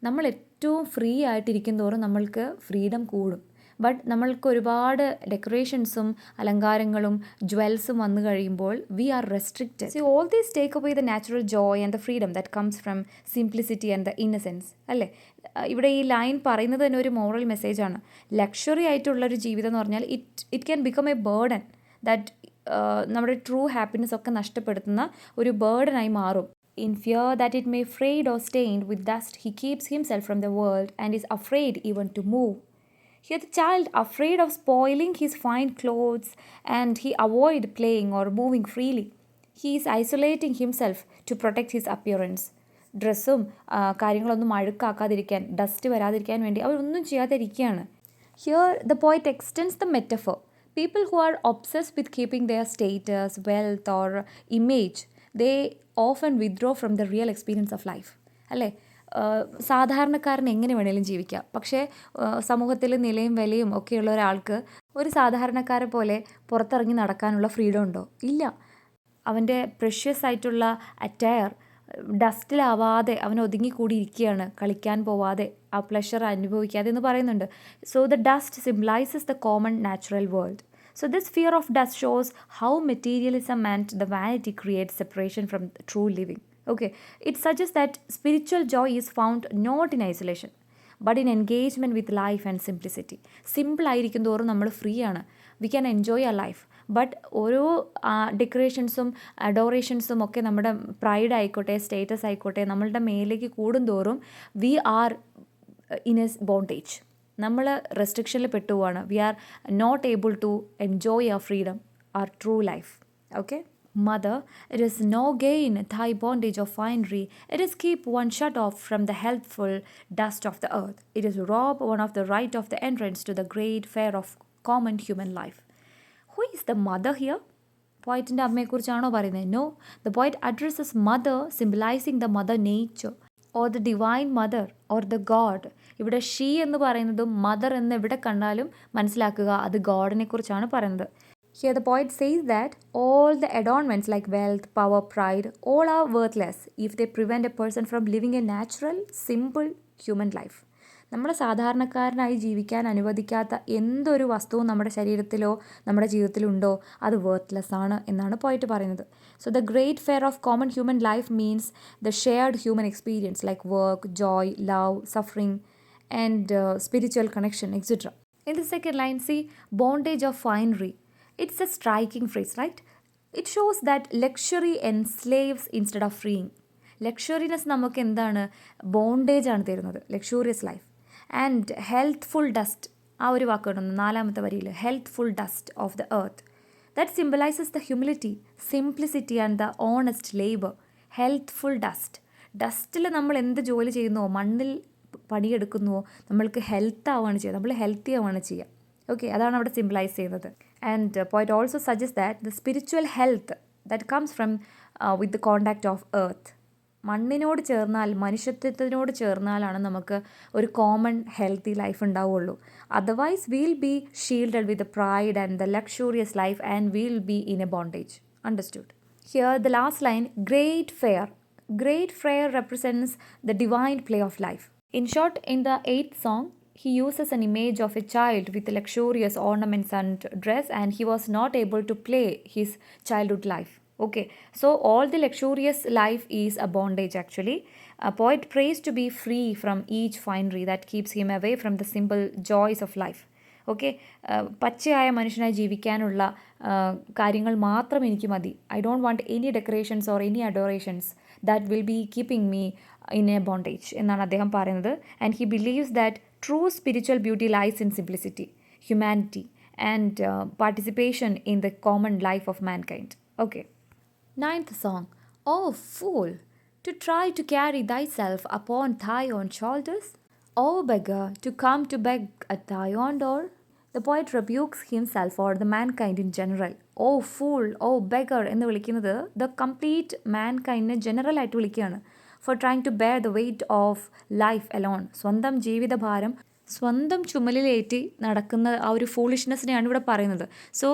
നമ്മൾ ഏറ്റവും ഫ്രീ ആയിട്ടിരിക്കും തോറും നമ്മൾക്ക് ഫ്രീഡം കൂടും. ബട്ട് നമ്മൾക്ക് ഒരുപാട് ഡെക്കറേഷൻസും അലങ്കാരങ്ങളും ജ്വൽസും വന്നു കഴിയുമ്പോൾ we are restricted. So all these take away the natural joy and the freedom that comes from simplicity and the innocence. അല്ലേ, ഇവിടെ ഈ ലൈൻ പറയുന്നത് തന്നെ ഒരു മോറൽ മെസ്സേജാണ്. ലക്ഷറി ആയിട്ടുള്ളൊരു ജീവിതം എന്ന് പറഞ്ഞാൽ it can become A burden that നമ്മുടെ ട്രൂ ഹാപ്പിനെസ് ഒക്കെ നഷ്ടപ്പെടുത്തുന്ന ഒരു ബേർഡനായി മാറും. In fear that it may frayed or stained with dust, he keeps himself from the world and is afraid even to move. Here the child, afraid of spoiling his fine clothes, and he avoid playing or moving freely. He is isolating himself to protect his appearance. ഡ്രസ്സും കാര്യങ്ങളൊന്നും അഴുക്കാക്കാതിരിക്കാൻ, dust വരാതിരിക്കാൻ വേണ്ടി അവരൊന്നും ചെയ്യാതിരിക്കുകയാണ്. Here the poet extends the metaphor. People who are obsessed with keeping their status, wealth or image, they often withdraw from the real experience of life. അല്ലേ, സാധാരണക്കാരന് എങ്ങനെ വേണേലും ജീവിക്കാം, പക്ഷേ സമൂഹത്തിൽ നിലയും വിലയും ഒക്കെയുള്ള ഒരാൾക്ക് ഒരു സാധാരണക്കാരെ പോലെ പുറത്തിറങ്ങി നടക്കാനുള്ള ഫ്രീഡം ഉണ്ടോ? ഇല്ല. അവൻ്റെ പ്രഷ്യസ് ആയിട്ടുള്ള അറ്റയർ ഡസ്റ്റിലാവാതെ അവൻ ഒതുങ്ങിക്കൂടിയിരിക്കുകയാണ്, കളിക്കാൻ പോവാതെ, ആ പ്ലഷർ അനുഭവിക്കാതെ എന്ന് പറയുന്നുണ്ട്. So the dust symbolises the common natural world. So this fear of dust shows how materialism and the vanity creates separation from true living. Okay, it suggests that spiritual joy is found not in isolation but in engagement with life and simplicity. Simple ആയിരിക്കും തോറും നമ്മൾ free ആണ്, we can enjoy our life. But ഓരോ ഡെക്കറേഷൻസും അഡോറേഷൻസും ഒക്കെ നമ്മുടെ pride ആയിക്കോട്ടെ, status ആയിക്കോട്ടെ, നമ്മളുടെ മേലേക്ക് കൂടുന്തോറും we are in a bondage. നമ്മൾ റെസ്ട്രിക്ഷനിൽ പെട്ടുപോവാണ്. We are not able to enjoy our freedom, our true life. Okay, Mother, it is no gain thy bondage of finery. It is keep one shut off from the healthful dust of the earth. It is rob one of the right of the entrance to the great fair of common human life. Who is the mother here? പോയിറ്റിൻ്റെ അമ്മയെക്കുറിച്ചാണോ പറയുന്നത്? No, the poet addresses mother, symbolizing the mother nature or the divine mother or the God. ഇവിടെ she എന്ന് പറയുന്നതും mother എന്ന് എവിടെ കണ്ടാലും മനസ്സിലാക്കുക അത് ഗോഡിനെ കുറിച്ചാണ് പറയുന്നത്. Here the poet says that all the adornments like wealth, power, pride, all are worthless if they prevent a person from living a natural, simple human life. നമ്മൾ സാധാരണക്കാരനായി ജീവിക്കാൻ അനുവദിക്കാത്ത എന്തൊരു വസ്തുവും നമ്മുടെ ശരീരത്തിലോ നമ്മുടെ ജീവിതത്തിലുണ്ടോ അത് വർത്ത്ലെസ് ആണ് എന്നാണ് പോയിട്ട് പറയുന്നത്. So the great fair of common human life means the shared human experience like work, Joy, love, suffering and spiritual connection etcetera. In the second line, see bondage of finery. It's a striking phrase, right? It shows that luxury enslaves instead of freeing. Luxuriness നമുക്ക് എന്താണ്? Bondage ആണ് തരുന്നത്, luxurious life. And healthful dust, ആ ഒരു വാക്ക് കിട്ടുന്നു 4ാമത്തെ വരിയിൽ, healthful dust of the earth. That symbolises the humility, simplicity and the honest labour. Healthful dust, ഡസ്റ്റിൽ നമ്മൾ എന്ത് ജോലി ചെയ്യുന്നുവോ, മണ്ണിൽ പണിയെടുക്കുന്നുവോ, നമ്മൾക്ക് ഹെൽത്ത് ആവുകയാണ് ചെയ്യുക, നമ്മൾ ഹെൽത്തി ആവുകയാണ് ചെയ്യുക. ഓക്കെ, അതാണ് അവിടെ സിംബലൈസ് ചെയ്യുന്നത്. And poet also suggest that the spiritual health that comes from with the contact of earth. മണ്ണിനോട് ചേർന്നാൽ മനുഷ്യത്വത്തിനോട് ചേർന്നാലാണ് നമുക്ക് ഒരു കോമൺ ഹെൽത്തി ലൈഫ് ഉണ്ടാവുള്ളൂ. Otherwise we'll be shielded with pride and the luxurious life and we'll be in a bondage. Understood? Here the last line, great fair. Great fair represents the divine play of life. In short, in the 8th song, he uses an image of a child with luxurious ornaments and dress, and he was not able to play his childhood life. Okay, so all the luxurious life is a bondage actually. A poet prays to be free from each finery that keeps him away from the simple joys of life. ഓക്കെ, പച്ചയായ മനുഷ്യനായി ജീവിക്കാനുള്ള കാര്യങ്ങൾ മാത്രം എനിക്ക് മതി. I don't want any decorations or any adorations that will be keeping me in a bondage എന്നാണ് അദ്ദേഹം പറയുന്നത്. And he believes that true spiritual beauty lies in simplicity, humanity and participation in the common life of mankind. Okay, 9th song, oh fool, to try to carry thyself upon thy own shoulders, O beggar, to come to beg at thy own door. The poet rebukes himself or the mankind in general. Oh fool, oh beggar എന്ന് വിളിക്കുന്നത് the complete mankind general ആയിട്ട് വിളിക്കുകയാണ്. For trying to bear the weight of life alone. സ്വന്തം ജീവിതഭാരം സ്വന്തം ചുമലിലേറ്റി നടക്കുന്ന ആ ഒരു ഫൂളിഷ്നെസ്സിനെയാണ് ഇവിടെ പറയുന്നത്. So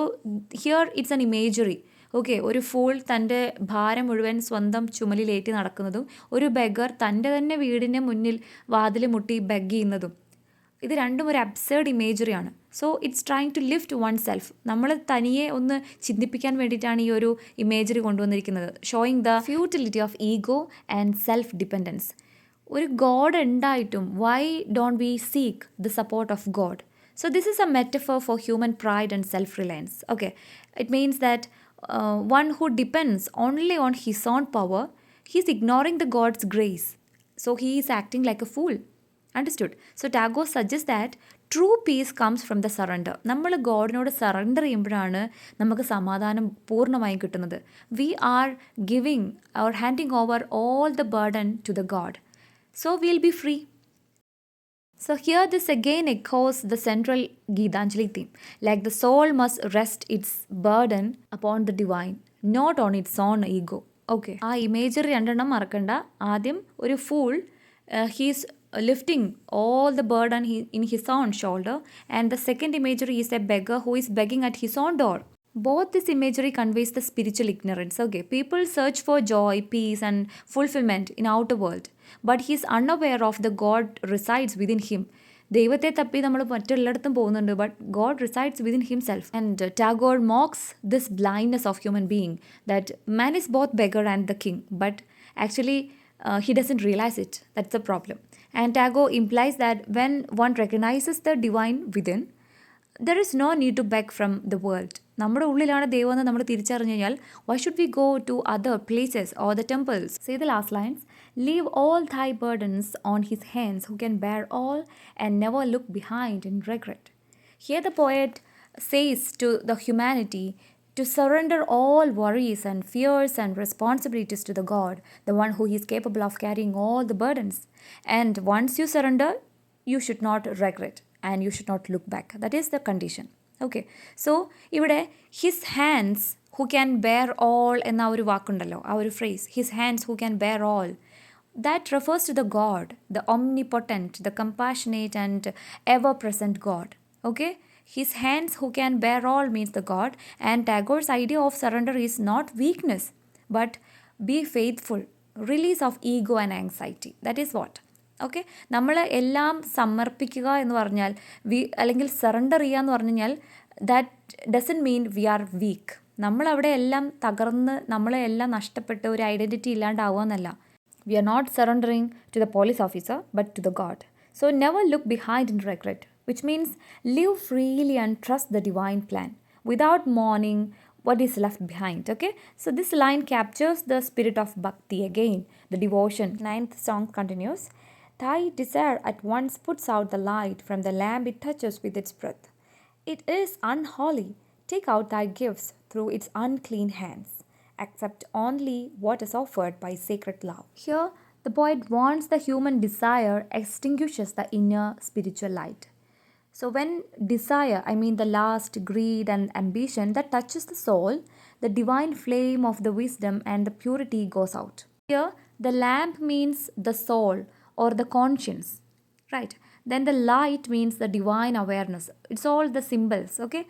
here it's an imagery. Okay, ഒരു ഫൂൾ തൻ്റെ ഭാരം മുഴുവൻ സ്വന്തം ചുമലിലേറ്റി നടക്കുന്നതും ഒരു ബെഗർ തൻ്റെ തന്നെ വീടിൻ്റെ മുന്നിൽ വാതിൽ മുട്ടി ബെഗ് ചെയ്യുന്നതും, ഇത് രണ്ടും ഒരു അബ്സേർഡ് ഇമേജറിയാണ്. So it's trying to lift oneself. നമ്മൾ തനിയെ ഒന്ന് ചിന്തിപ്പിക്കാൻ വേണ്ടിയിട്ടാണ് ഈ ഒരു ഇമേജറി കൊണ്ടുവന്നിരിക്കുന്നത്. Showing the futility of ego and self dependence. ഒരു ഗോഡ് ഉണ്ടായിട്ടും why don't we seek the support of God? So this is a metaphor for human pride and self reliance. Okay, it means that one who depends only on his own power, he is ignoring the God's grace. So he is acting like a fool. Understood? So Tagore suggests that true peace comes from the surrender. നമ്മൾ ഗോഡിനോട് surrender ചെയ്യുമ്പോഴാണ് നമുക്ക് സമാധാനം പൂർണ്ണമായും കിട്ടുന്നത്. We are giving or handing over all the burden to the God. So we'll be free. So here this again echoes the central GITANJALI theme, like the soul must rest its burden upon the divine, not on its own ego. Okay, ആ imagery രണ്ടെണ്ണം മറക്കണ്ട. ആദ്യം ഒരു fool, he's lifting all the burden in his own shoulder, and the second imagery is a beggar who is begging at his own door. Both this imagery conveys the spiritual ignorance. Okay, people search for joy, peace and fulfillment in outer world, but he is unaware of the God resides within him. ദൈവത്തെ തപ്പി നമ്മൾ മറ്റെല്ലായിടത്തും പോകുന്നുണ്ട്, but God resides within himself. And Tagore MOOCs this blindness of human being, that man is both beggar and the king, but actually he doesn't realize it. That's the problem. And Tagore implies that when one recognizes the divine within, there is no need to beg from the world. നമ്മുടെ ഉള്ളിലാണ് ദൈവം എന്ന് നമ്മൾ തിരിച്ചറിഞ്ഞു കഴിഞ്ഞാൽ why should we go to other places or the temples? Say the last lines. Leave all thy burdens on his hands who can bear all and never look behind in regret. Here the poet says to the humanity to surrender all worries and fears and responsibilities to the God, the one who is capable of carrying all the burdens. And once you surrender, you should not regret and you should not look back. That is the condition. Okay, so ഇവിടെ his hands who can bear all എന്ന ഒരു വാക്കുണ്ടല്ലോ, ആ ഒരു phrase, his hands who can bear all, that refers to the God, the omnipotent, the compassionate and ever-present God. Okay, his hands who can bear all means the God, and Tagore's idea of surrender is not weakness but be faithful, release of ego and anxiety. That is what. Okay, നമ്മൾ എല്ലാം സമർപ്പിക്കുക എന്ന് പറഞ്ഞാൽ അല്ലെങ്കിൽ surrender ചെയ്യുക എന്ന് പറഞ്ഞു കഴിഞ്ഞാൽ that doesn't mean we are weak. നമ്മളവിടെ എല്ലാം തകർന്ന് നമ്മളെല്ലാം നഷ്ടപ്പെട്ട് ഒരു ഐഡൻറ്റിറ്റി ഇല്ലാണ്ടാവുക എന്നല്ല. We are not surrendering to the police officer but to the God. So never look behind in regret, which means live freely and trust the divine plan without mourning what is left behind. Okay, so this line captures the spirit of bhakti again, the devotion. 9th song continues. Thy desire at once puts out the light from the lamp it touches with its breath. It is unholy. Take out thy gifts through its unclean hands. Accept only what is offered by sacred love. Here, the poet warns the human desire extinguishes the inner spiritual light. So when desire, I mean the lust, greed and ambition that touches the soul, the divine flame of the wisdom and the purity goes out. Here, the lamp means the soul or the conscience, right? Then the light means the divine awareness. It's all the symbols, okay?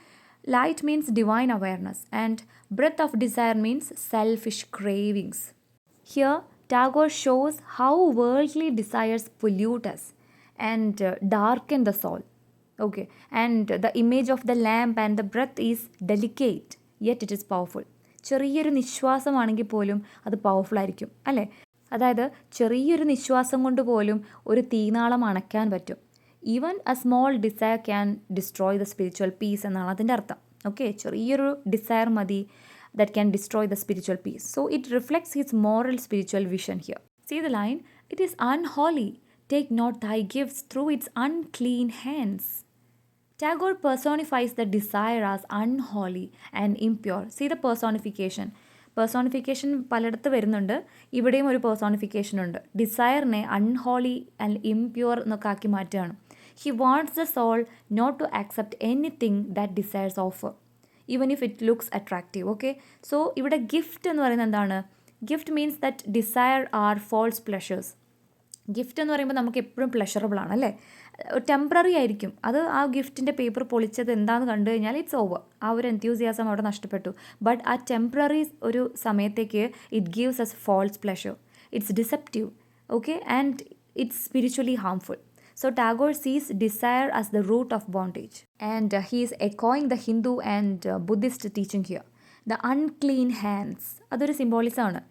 Light means divine awareness, and breath of desire means selfish cravings. Here, Tagore shows how worldly desires pollute us and darken the soul. Okay, and the image of the lamp and the breath is delicate, yet it is powerful. ചെറിയൊരു നിശ്വാസമാണെങ്കിൽ പോലും അത് powerful ആയിരിക്കും അല്ലേ? അതായത് ചെറിയൊരു നിശ്വാസം കൊണ്ട് പോലും ഒരു തീനാളം അണയ്ക്കാൻ പറ്റും. Even a small desire can destroy the spiritual peace എന്നാണ് അതിൻ്റെ അർത്ഥം. ഓക്കെ, ചെറിയൊരു ഡിസയർ മതി that can destroy the spiritual peace. So it reflects his moral spiritual vision here. See the line? It is unholy. Take not thy gifts through its unclean hands. Tagore personifies the desire as unholy and impure. See the personification. Personification പലയിടത്ത് വരുന്നുണ്ട്, ഇവിടെയും ഒരു personification ഉണ്ട്. ഡിസയറിനെ unholy and impure എന്നൊക്കെ ആക്കി മാറ്റുകയാണ്. He wants the soul not to accept anything that desires offer, even if it looks attractive. Okay, so ഇവിടെ gift എന്ന് പറയുന്നത് എന്താണ്? Gift means that desire are false pleasures. Gift എന്ന് പറയുമ്പോൾ നമുക്ക് എപ്പോഴും പ്ലഷറബിൾ ആണ് അല്ലേ? ടെമ്പററി ആയിരിക്കും അത്. ആ ഗിഫ്റ്റിൻ്റെ പേപ്പർ പൊളിച്ചത് എന്താണെന്ന് കണ്ടു കഴിഞ്ഞാൽ ഇറ്റ്സ് ഓവർ, ആ ഒരു എൻത്യൂസിയാസം അവിടെ നഷ്ടപ്പെട്ടു. ബട്ട് ആ ടെമ്പററി ഒരു സമയത്തേക്ക് it gives us false pleasure. It's deceptive, okay, and it's spiritually harmful. So Tagore sees desire as the root of bondage, and he is echoing the Hindu and Buddhist teaching here. The unclean hands, adoru symbolism aanu.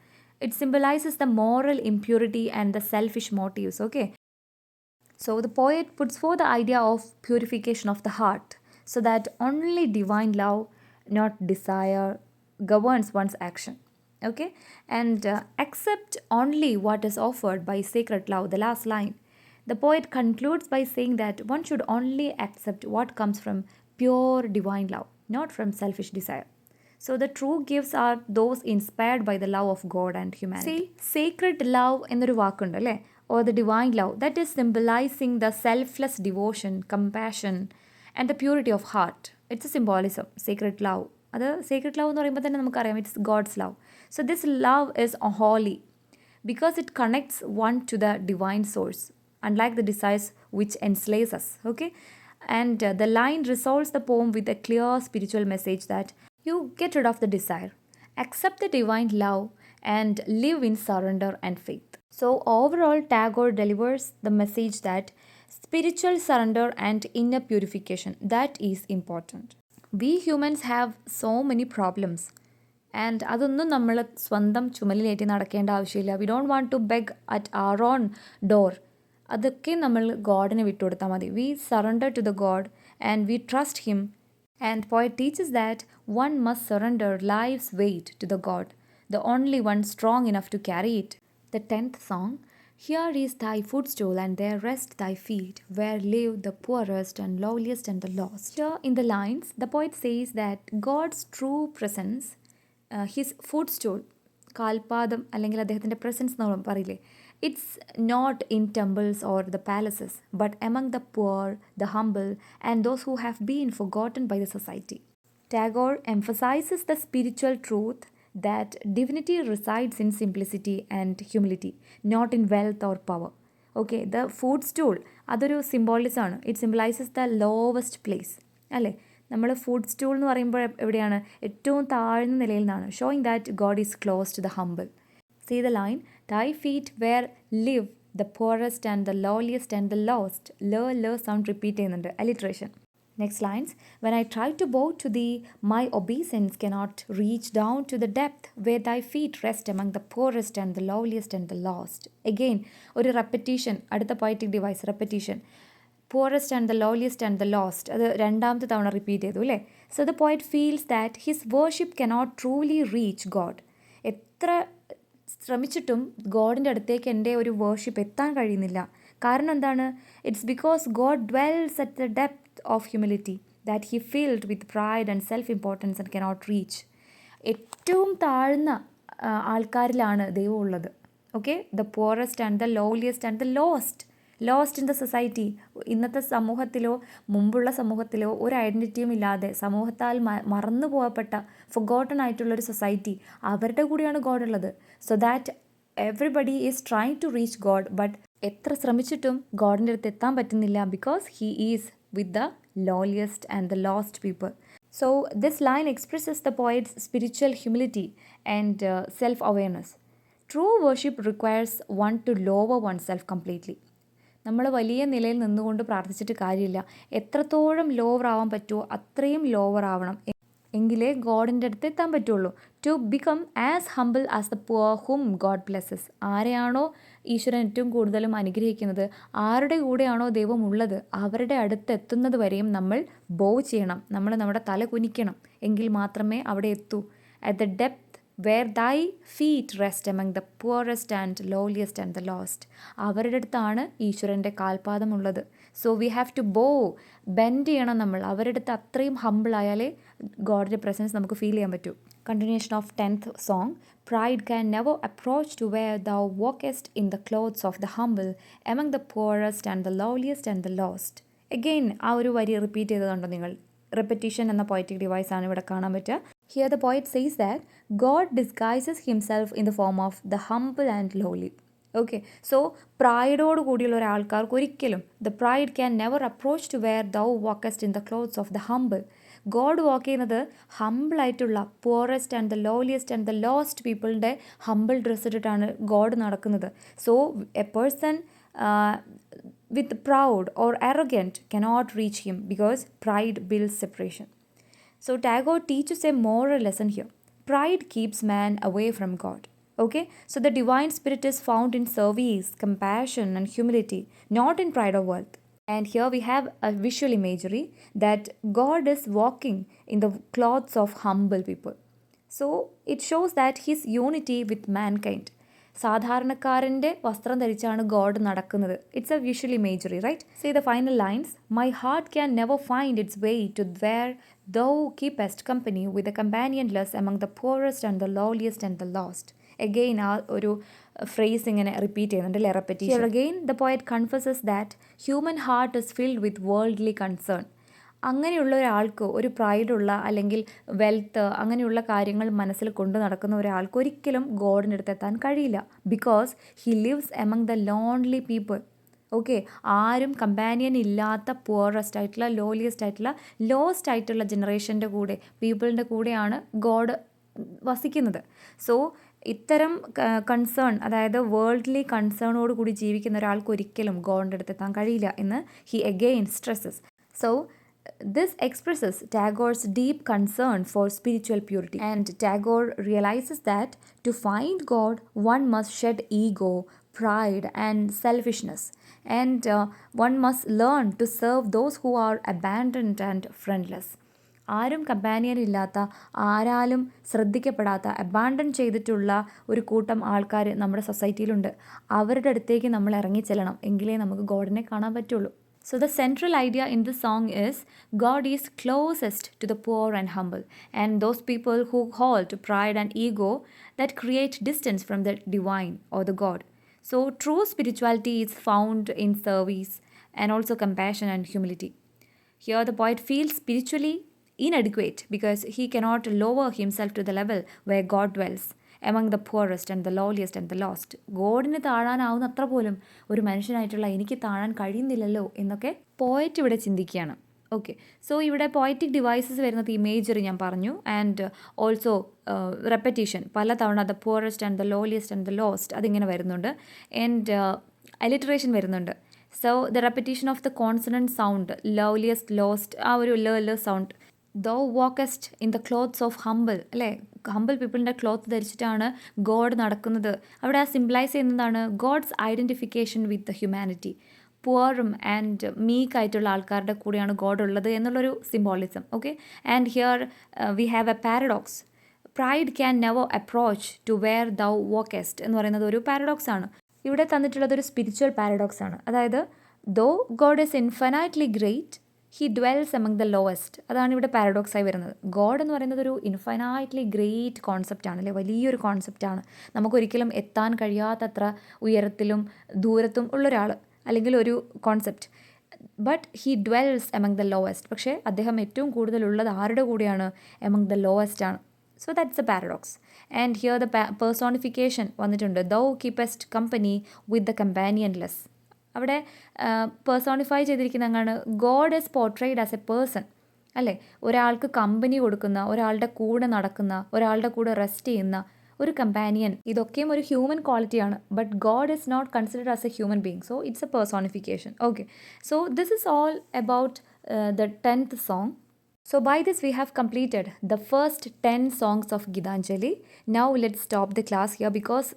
It symbolizes the moral impurity and the selfish motives. Okay, so the poet puts forth the idea of purification of the heart, so that only divine love, not desire, governs one's action. Okay, and accept only what is offered by sacred love. The last line. The poet concludes by saying that one should only accept what comes from pure divine love, not from selfish desire. So the true gifts are those inspired by the love of God and humanity. See, sacred love എന്നൊരു വാക്കുണ്ട് അല്ലേ? Or the divine love, that is symbolizing the selfless devotion, compassion and the purity of heart. It's a symbolism, sacred love. അത് sacred love എന്ന് പറയുമ്പോൾ തന്നെ നമുക്കറിയാം it's God's love. So this love is holy because it connects one to the divine source, unlike the desires which enslaves us. Okay, and the line resolves the poem with a clear spiritual message that you get rid of the desire, accept the divine love and live in surrender and faith. So overall, Tagore delivers the message that spiritual surrender and inner purification, that is important. We humans have so many problems, and അതൊന്നും നമ്മൾ സ്വന്തം ചുമലിലേറ്റി നടക്കേണ്ട ആവശ്യമില്ല. We don't want to beg at our own door. അതൊക്കെ നമ്മൾ ഗോഡിനെ വിട്ടുകൊടുത്താൽ മതി. We surrender to the God and we trust him. And poet teaches that one must surrender life's weight to the God, the only one strong enough to carry it. The 10th song. Here is thy footstool, and there rest thy feet, where live the poorest and lowliest and the lost. Here in the lines, the poet says that God's true presence, his footstool, കാൽപാദം അല്ലെങ്കിൽ അദ്ദേഹത്തിൻ്റെ presence എന്ന് പറയില്ലേ, it's not in temples or the palaces, but among the poor, the humble and those who have been forgotten by the society. Tagore emphasizes the spiritual truth that divinity resides in simplicity and humility, not in wealth or power. Okay, the footstool, അതൊരു symbolism ആണ്. It symbolises the lowest place അല്ലേ? നമ്മൾ food stool എന്ന് പറയുമ്പോൾ എവിടെയാണ്? ഏറ്റവും താഴ്ന്ന നിലയിൽ നിന്നാണ്. Showing that God is close to the humble. See the line, thy feet where live the poorest and the lowliest and the lost. ല സൗണ്ട് റിപ്പീറ്റ് ചെയ്യുന്നുണ്ട്, alliteration. Next lines, when I try to bow to thee, my obeisance cannot reach down to the depth where thy feet rest among the poorest and the lowliest and the lost. Again, ഒരു repetition, അടുത്ത poetic device, repetition. Poorest and the lowliest and the lost, അത് രണ്ടാമത്തെ തവണ repeat ചെയ്തു അല്ലേ? So the poet feels that his worship cannot truly reach God. എത്ര ശ്രമിച്ചിട്ടും ഗോഡിൻ്റെ അടുത്തേക്ക് എൻ്റെ ഒരു വേർഷിപ്പ് എത്താൻ കഴിയുന്നില്ല. കാരണം എന്താണ്? It's because God dwells at the depth of humility that he filled with pride and self-importance and cannot reach. ഏറ്റവും താഴ്ന്ന ആൾക്കാരിലാണ് ദൈവം ഉള്ളത്. Okay, the poorest and the lowliest and the lost. Lost in the society. ഇന്നത്തെ സമൂഹത്തിലോ മുമ്പുള്ള സമൂഹത്തിലോ ഒരു ഐഡൻറ്റിറ്റിയും ഇല്ലാതെ സമൂഹത്താൽ മറന്നു പോകപ്പെട്ട ഫൊഗോട്ടൺ ആയിട്ടുള്ളൊരു സൊസൈറ്റി, അവരുടെ കൂടെയാണ് ഗോഡ് ഉള്ളത്. So that everybody is trying to reach God, but എത്ര ശ്രമിച്ചിട്ടും ഗോഡിൻ്റെ അടുത്ത് എത്താൻ പറ്റുന്നില്ല, because he is with the lowliest and the lost people. So this line expresses the poet's spiritual humility and self-awareness. True worship requires one to lower oneself completely. നമ്മൾ വലിയ നിലയിൽ നിന്നുകൊണ്ട് പ്രാർത്ഥിച്ചിട്ട് കാര്യമില്ല. എത്രത്തോളം ലോവർ ആവാൻ പറ്റുമോ അത്രയും ലോവർ ആവണം, എങ്കിലേ ഗോഡിൻ്റെ അടുത്ത് എത്താൻ പറ്റുള്ളൂ. To become as humble as the poor whom God blesses. ആരെയാണോ ഈശ്വരൻ ഏറ്റവും കൂടുതലും അനുഗ്രഹിക്കുന്നത്, ആരുടെ കൂടെയാണോ ദൈവം ഉള്ളത്, അവരുടെ അടുത്ത് എത്തുന്നത് വരെയും നമ്മൾ ബോ ചെയ്യണം, നമ്മൾ നമ്മുടെ തല കുനിക്കണം, എങ്കിൽ മാത്രമേ അവിടെ എത്തൂ. At the depth where thy feet rest among the poorest and lowliest and the lost. അവരുടെ അടുത്താണ് ഈശ്വരൻ്റെ കാൽപാദമുള്ളത്. So we have to bend ചെയ്യണം നമ്മൾ. അവരുടെ അടുത്ത് അത്രയും ഹംബിൾ ആയാലേ ഗോഡിൻ്റെ പ്രസൻസ് നമുക്ക് ഫീൽ ചെയ്യാൻ പറ്റൂ. Continuation of 10th song. Pride can never approach to where thou walkest in the clothes of the humble, among the poorest and the lowliest and the lost. Again ആ ഒരു വരി repeat ചെയ്തതുണ്ടോ നിങ്ങൾ? Repetition എന്ന poetic device ആണ് ഇവിടെ കാണാൻ പറ്റുക. Here the poet says that God disguises himself in the form of the humble and lowly. Okay, so പ്രൈഡോട് കൂടിയുള്ള ഒരാൾക്കാർക്ക് ഒരിക്കലും the pride can never approach to where thou walkest in the clothes of the humble. God walk ചെയ്യുന്നത് ഹംബിളായിട്ടുള്ള poorest and the lowliest and the lost പീപ്പിളിൻ്റെ humble dress ഇട്ടിട്ടാണ് God നടക്കുന്നത്. So a person with proud or arrogant cannot reach him, because pride builds separation. So Tagore teaches a moral lesson here. Pride keeps man away from God. Okay, so the divine spirit is found in service, compassion and humility, not in pride or wealth. And here we have a visual imagery that God is walking in the clothes of humble people. So it shows that his unity with mankind. സാധാരണക്കാരൻ്റെ വസ്ത്രം ധരിച്ചാണ് God നടക്കുന്നത്. It's a visual imagery, right? Say the final lines. My heart can never find its way to where thou keepest company with a companionless among the poorest and the lowliest and the lost. Again ആ ഒരു phrase ഇങ്ങനെ repeat ചെയ്യുന്നുണ്ട്, അല്ലേ? Repetition. Again the poet confesses that human heart is filled with worldly concern. അങ്ങനെയുള്ള ഒരാൾക്ക്, ഒരു പ്രൈഡുള്ള അല്ലെങ്കിൽ wealth അങ്ങനെയുള്ള കാര്യങ്ങൾ മനസ്സിൽ കൊണ്ടു നടക്കുന്ന ഒരാൾക്ക് ഒരിക്കലും ഗോഡിൻ്റെ അടുത്ത് എത്താൻ കഴിയില്ല. Because he lives among the lonely people. Okay, ആരും കമ്പാനിയൻ ഇല്ലാത്ത പുവറസ്റ്റ് ആയിട്ടുള്ള, ലോലിയസ്റ്റ് ആയിട്ടുള്ള, ലോസ്റ്റ് ആയിട്ടുള്ള ജനറേഷൻ്റെ കൂടെ, പീപ്പിളിൻ്റെ കൂടെയാണ് ഗോഡ് വസിക്കുന്നത്. സോ ഇത്തരം കൺസേൺ, അതായത് വേൾഡ്ലി കൺസേണോട് കൂടി ജീവിക്കുന്ന ഒരാൾക്ക് ഒരിക്കലും ഗോഡിൻ്റെ അടുത്ത് എത്താൻ കഴിയില്ല എന്ന് he again stresses. So this expresses Tagore's deep concern for spiritual purity, and Tagore realizes that to find God one must shed ego, pride and selfishness, and one must learn to serve those who are abandoned and friendless. ആരും companion ഇല്ലാത്ത, ആരാലും ശ്രദ്ധിക്കപ്പെടാത്ത, abandon ചെയ്തിട്ടുള്ള ഒരു കൂട്ടം ആൾക്കാർ നമ്മുടെ സൊസൈറ്റിയിലുണ്ട്. അവരുടെ അടുത്തേക്ക് നമ്മൾ ഇറങ്ങിച്ചെല്ലണം, എങ്കിലേ നമുക്ക് ഗോഡിനെ കാണാൻ പറ്റുള്ളൂ. So the central idea in this song is God is closest to the poor and humble, and those people who hold to pride and ego that create distance from the divine or the God. So true spirituality is found in service and also compassion and humility. Here the poet feels spiritually inadequate because he cannot lower himself to the level where God dwells, among the poorest and the lowliest and the lost. ഗോഡിന് താഴാനാവുന്ന അത്ര പോലും ഒരു മനുഷ്യനായിട്ടുള്ള എനിക്ക് താഴാൻ കഴിയുന്നില്ലല്ലോ എന്നൊക്കെ poet ഇവിടെ ചിന്തിക്കുകയാണ്. Okay, so ഇവിടെ poetic devices വരുന്നത് imagery ഞാൻ പറഞ്ഞു, ആൻഡ് ഓൾസോ റെപ്പറ്റീഷൻ പലതവണ the poorest and the lowliest and the lost അതിങ്ങനെ വരുന്നുണ്ട്, ആൻഡ് അലിറ്ററേഷൻ വരുന്നുണ്ട്. So the repetition of the consonant sound, lowliest, lost, ആ ഒരു ല sound. Thou walkest in the clothes of humble, അല്ലേ? ഹംബിൾ പീപ്പിളിൻ്റെ cloth ധരിച്ചിട്ടാണ് ഗോഡ് നടക്കുന്നത്. അവിടെ ആ സിംബിളൈസ് ചെയ്യുന്നതാണ് God's identification with the humanity. പുവറും ആൻഡ് മീക്ക് ആയിട്ടുള്ള ആൾക്കാരുടെ കൂടെയാണ് ഗോഡ് ഉള്ളത് എന്നുള്ളൊരു symbolism. Okay, and here we have a paradox. Pride can never approach to where thou walkest എന്ന് പറയുന്നത് ഒരു പാരഡോക്സ് ആണ്. ഇവിടെ തന്നിട്ടുള്ളത് ഒരു സ്പിരിച്വൽ പാരഡോക്സ് ആണ്. അതായത് though God is infinitely great, he dwells among the lowest. അതാണ് ഇവിടെ പാരഡോക്സായി വരുന്നത്. ഗോഡ് എന്ന് പറയുന്നത് ഒരു ഇൻഫൈനൈറ്റ്ലി ഗ്രേറ്റ് കോൺസെപ്റ്റാണ്, അല്ലേ? വലിയൊരു കോൺസെപ്റ്റാണ്. നമുക്കൊരിക്കലും എത്താൻ കഴിയാത്തത്ര ഉയരത്തിലും ദൂരത്തും ഉള്ളൊരാൾ. അല്ലെങ്കിൽ ഒരു concept. But he dwells among the lowest. പക്ഷേ അദ്ദേഹം ഏറ്റവും കൂടുതലുള്ളത് ആരുടെ കൂടെയാണ്? എമംഗ് ദ ലോവസ്റ്റ് ആണ്. So that's a paradox. And here the personification വന്നിട്ടുണ്ട്. Thou keepest company with the companionless. അവിടെ പേഴ്സോണിഫൈ ചെയ്തിരിക്കുന്ന അങ്ങാണ് God is portrayed as a person, അല്ലേ? ഒരാൾക്ക് കമ്പനി കൊടുക്കുന്ന, ഒരാളുടെ കൂടെ നടക്കുന്ന, ഒരാളുടെ കൂടെ റെസ്റ്റ് ചെയ്യുന്ന ഒരു കമ്പാനിയൻ. ഇതൊക്കെയും ഒരു ഹ്യൂമൻ ക്വാളിറ്റിയാണ്. But God is not considered as a human being. So it's a personification. Okay, so this is all about the 10th song. So by this we have completed the first 10 songs of Gitanjali. Now let's stop the class here because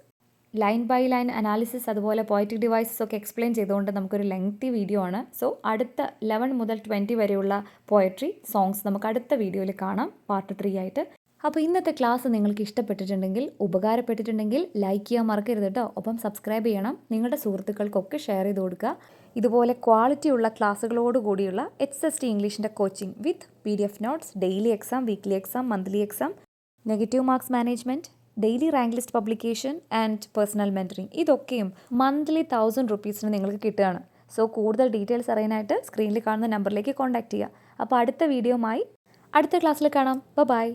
line by line analysis അതുപോലെ poetic devices ഒക്കെ explain ചെയ്തുകൊണ്ട് നമുക്കൊരു lengthy video ആണ്. So അടുത്ത 11 മുതൽ 20 വരെയുള്ള poetry songs നമുക്ക് അടുത്ത വീഡിയോയിൽ കാണാം, പാർട്ട് 3 ആയിട്ട്. അപ്പോൾ ഇന്നത്തെ ക്ലാസ് നിങ്ങൾക്ക് ഇഷ്ടപ്പെട്ടിട്ടുണ്ടെങ്കിൽ, ഉപകാരപ്പെട്ടിട്ടുണ്ടെങ്കിൽ ലൈക്ക് ചെയ്യാൻ മറക്കരുത് കേട്ടോ. ഒപ്പം സബ്സ്ക്രൈബ് ചെയ്യണം. നിങ്ങളുടെ സുഹൃത്തുക്കൾക്കൊക്കെ ഷെയർ ചെയ്ത് കൊടുക്കുക. ഇതുപോലെ ക്വാളിറ്റിയുള്ള ക്ലാസ്സുകളോട് കൂടിയുള്ള HSST ഇംഗ്ലീഷിൻ്റെ coaching with PDF notes, daily exam, weekly exam, monthly exam, negative marks management, daily rank list publication and personal mentoring, ഇതൊക്കെയും മന്ത്ലി 1000 റുപ്പീസിന് നിങ്ങൾക്ക് കിട്ടുകയാണ്. സോ കൂടുതൽ ഡീറ്റെയിൽസ് അറിയാനായിട്ട് സ്ക്രീനിൽ കാണുന്ന നമ്പറിലേക്ക് കോൺടാക്റ്റ് ചെയ്യുക. അപ്പോൾ അടുത്ത വീഡിയോയുമായി അടുത്ത ക്ലാസ്സിൽ കാണാം. ബൈ.